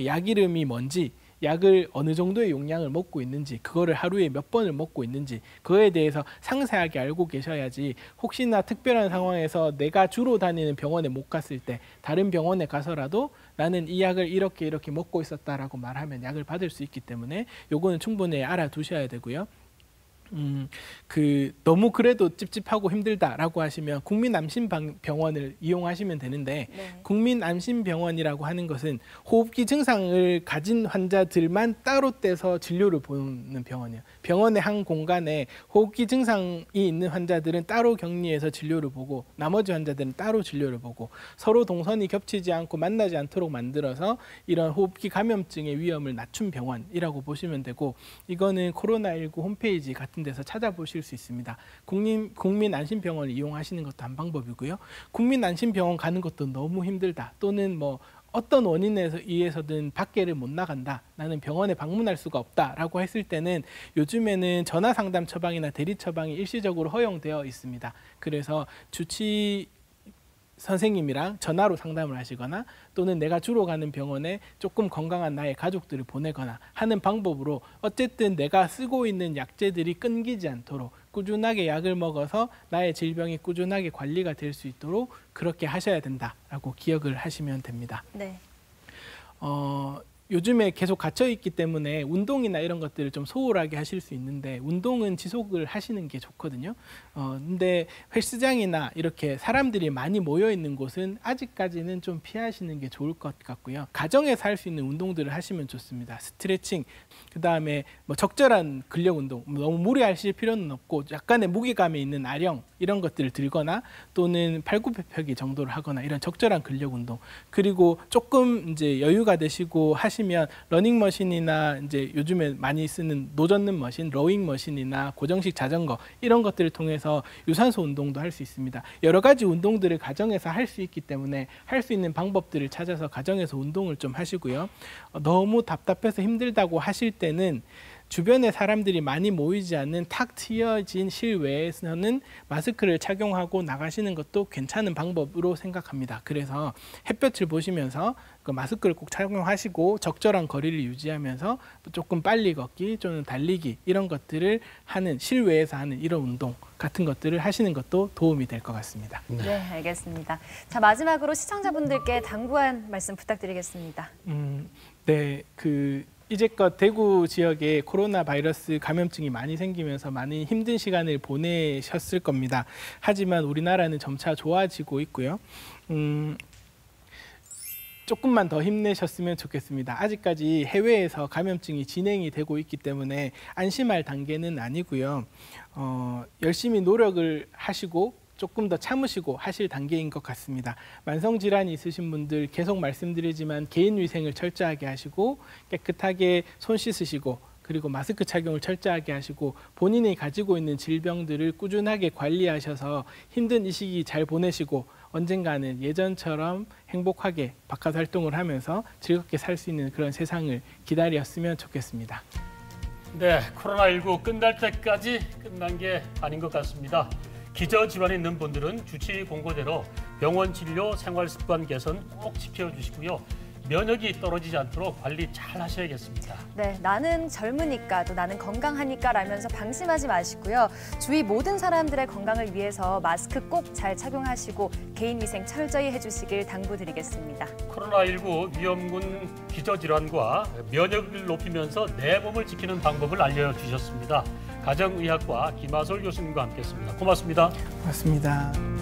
약 이름이 뭔지, 약을 어느 정도의 용량을 먹고 있는지, 그거를 하루에 몇 번을 먹고 있는지 그거에 대해서 상세하게 알고 계셔야지 혹시나 특별한 상황에서 내가 주로 다니는 병원에 못 갔을 때 다른 병원에 가서라도 나는 이 약을 이렇게 먹고 있었다라고 말하면 약을 받을 수 있기 때문에 요거는 충분히 알아두셔야 되고요. 너무 그래도 찝찝하고 힘들다라고 하시면 국민암심병원을 이용하시면 되는데 네. 국민암심병원이라고 하는 것은 호흡기 증상을 가진 환자들만 따로 떼서 진료를 보는 병원이에요. 병원의 한 공간에 호흡기 증상이 있는 환자들은 따로 격리해서 진료를 보고 나머지 환자들은 따로 진료를 보고 서로 동선이 겹치지 않고 만나지 않도록 만들어서 이런 호흡기 감염증의 위험을 낮춘 병원이라고 보시면 되고 이거는 코로나19 홈페이지 같은 데서 찾아보실 수 있습니다. 국민안심병원을 이용하시는 것도 한 방법이고요. 국민안심병원 가는 것도 너무 힘들다 또는 어떤 원인에 의해서든 밖에를 못 나간다. 나는 병원에 방문할 수가 없다라고 했을 때는 요즘에는 전화 상담 처방이나 대리 처방이 일시적으로 허용되어 있습니다. 그래서 주치 선생님이랑 전화로 상담을 하시거나 또는 내가 주로 가는 병원에 조금 건강한 나의 가족들을 보내거나 하는 방법으로 어쨌든 내가 쓰고 있는 약제들이 끊기지 않도록 꾸준하게 약을 먹어서 나의 질병이 꾸준하게 관리가 될 수 있도록 그렇게 하셔야 된다라고 기억을 하시면 됩니다. 네. 요즘에 계속 갇혀 있기 때문에 운동이나 이런 것들을 좀 소홀하게 하실 수 있는데 운동은 지속을 하시는 게 좋거든요. 근데 헬스장이나 이렇게 사람들이 많이 모여 있는 곳은 아직까지는 좀 피하시는 게 좋을 것 같고요. 가정에서 할 수 있는 운동들을 하시면 좋습니다. 스트레칭, 그다음에 적절한 근력 운동, 너무 무리하실 필요는 없고 약간의 무게감이 있는 아령 이런 것들을 들거나 또는 팔굽혀펴기 정도를 하거나 이런 적절한 근력 운동, 그리고 조금 이제 여유가 되시고 하시면 러닝머신이나 이제 요즘에 많이 쓰는 노젓는 머신, 러잉머신이나 고정식 자전거 이런 것들을 통해서 유산소 운동도 할 수 있습니다. 여러 가지 운동들을 가정에서 할 수 있기 때문에 할 수 있는 방법들을 찾아서 가정에서 운동을 좀 하시고요. 너무 답답해서 힘들다고 하실 때는 주변에 사람들이 많이 모이지 않는 탁 트여진 실외에서는 마스크를 착용하고 나가시는 것도 괜찮은 방법으로 생각합니다. 그래서 햇볕을 보시면서 그 마스크를 꼭 착용하시고 적절한 거리를 유지하면서 조금 빨리 걷기 또는 달리기 이런 것들을 하는 실외에서 하는 이런 운동 같은 것들을 하시는 것도 도움이 될 것 같습니다. 네, 알겠습니다. 자, 마지막으로 시청자분들께 당부한 말씀 부탁드리겠습니다. 네, 이제껏 대구 지역에 코로나 바이러스 감염증이 많이 생기면서 많이 힘든 시간을 보내셨을 겁니다. 하지만 우리나라는 점차 좋아지고 있고요. 조금만 더 힘내셨으면 좋겠습니다. 아직까지 해외에서 감염증이 진행이 되고 있기 때문에 안심할 단계는 아니고요. 열심히 노력을 하시고 조금 더 참으시고 하실 단계인 것 같습니다. 만성질환이 있으신 분들 계속 말씀드리지만 개인위생을 철저하게 하시고 깨끗하게 손 씻으시고 그리고 마스크 착용을 철저하게 하시고 본인이 가지고 있는 질병들을 꾸준하게 관리하셔서 힘든 이 시기 잘 보내시고 언젠가는 예전처럼 행복하게 바깥 활동을 하면서 즐겁게 살 수 있는 그런 세상을 기다렸으면 좋겠습니다. 네, 코로나19 끝날 때까지 끝난 게 아닌 것 같습니다. 기저질환이 있는 분들은 주치 공고대로 병원 진료, 생활습관 개선 꼭 지켜주시고요. 면역이 떨어지지 않도록 관리 잘 하셔야겠습니다. 네, 나는 젊으니까 또 나는 건강하니까 라면서 방심하지 마시고요. 주위 모든 사람들의 건강을 위해서 마스크 꼭 잘 착용하시고 개인위생 철저히 해주시길 당부드리겠습니다. 코로나19 위험군 기저질환과 면역을 높이면서 내 몸을 지키는 방법을 알려주셨습니다. 가정의학과 김하솔 교수님과 함께했습니다. 고맙습니다. 고맙습니다.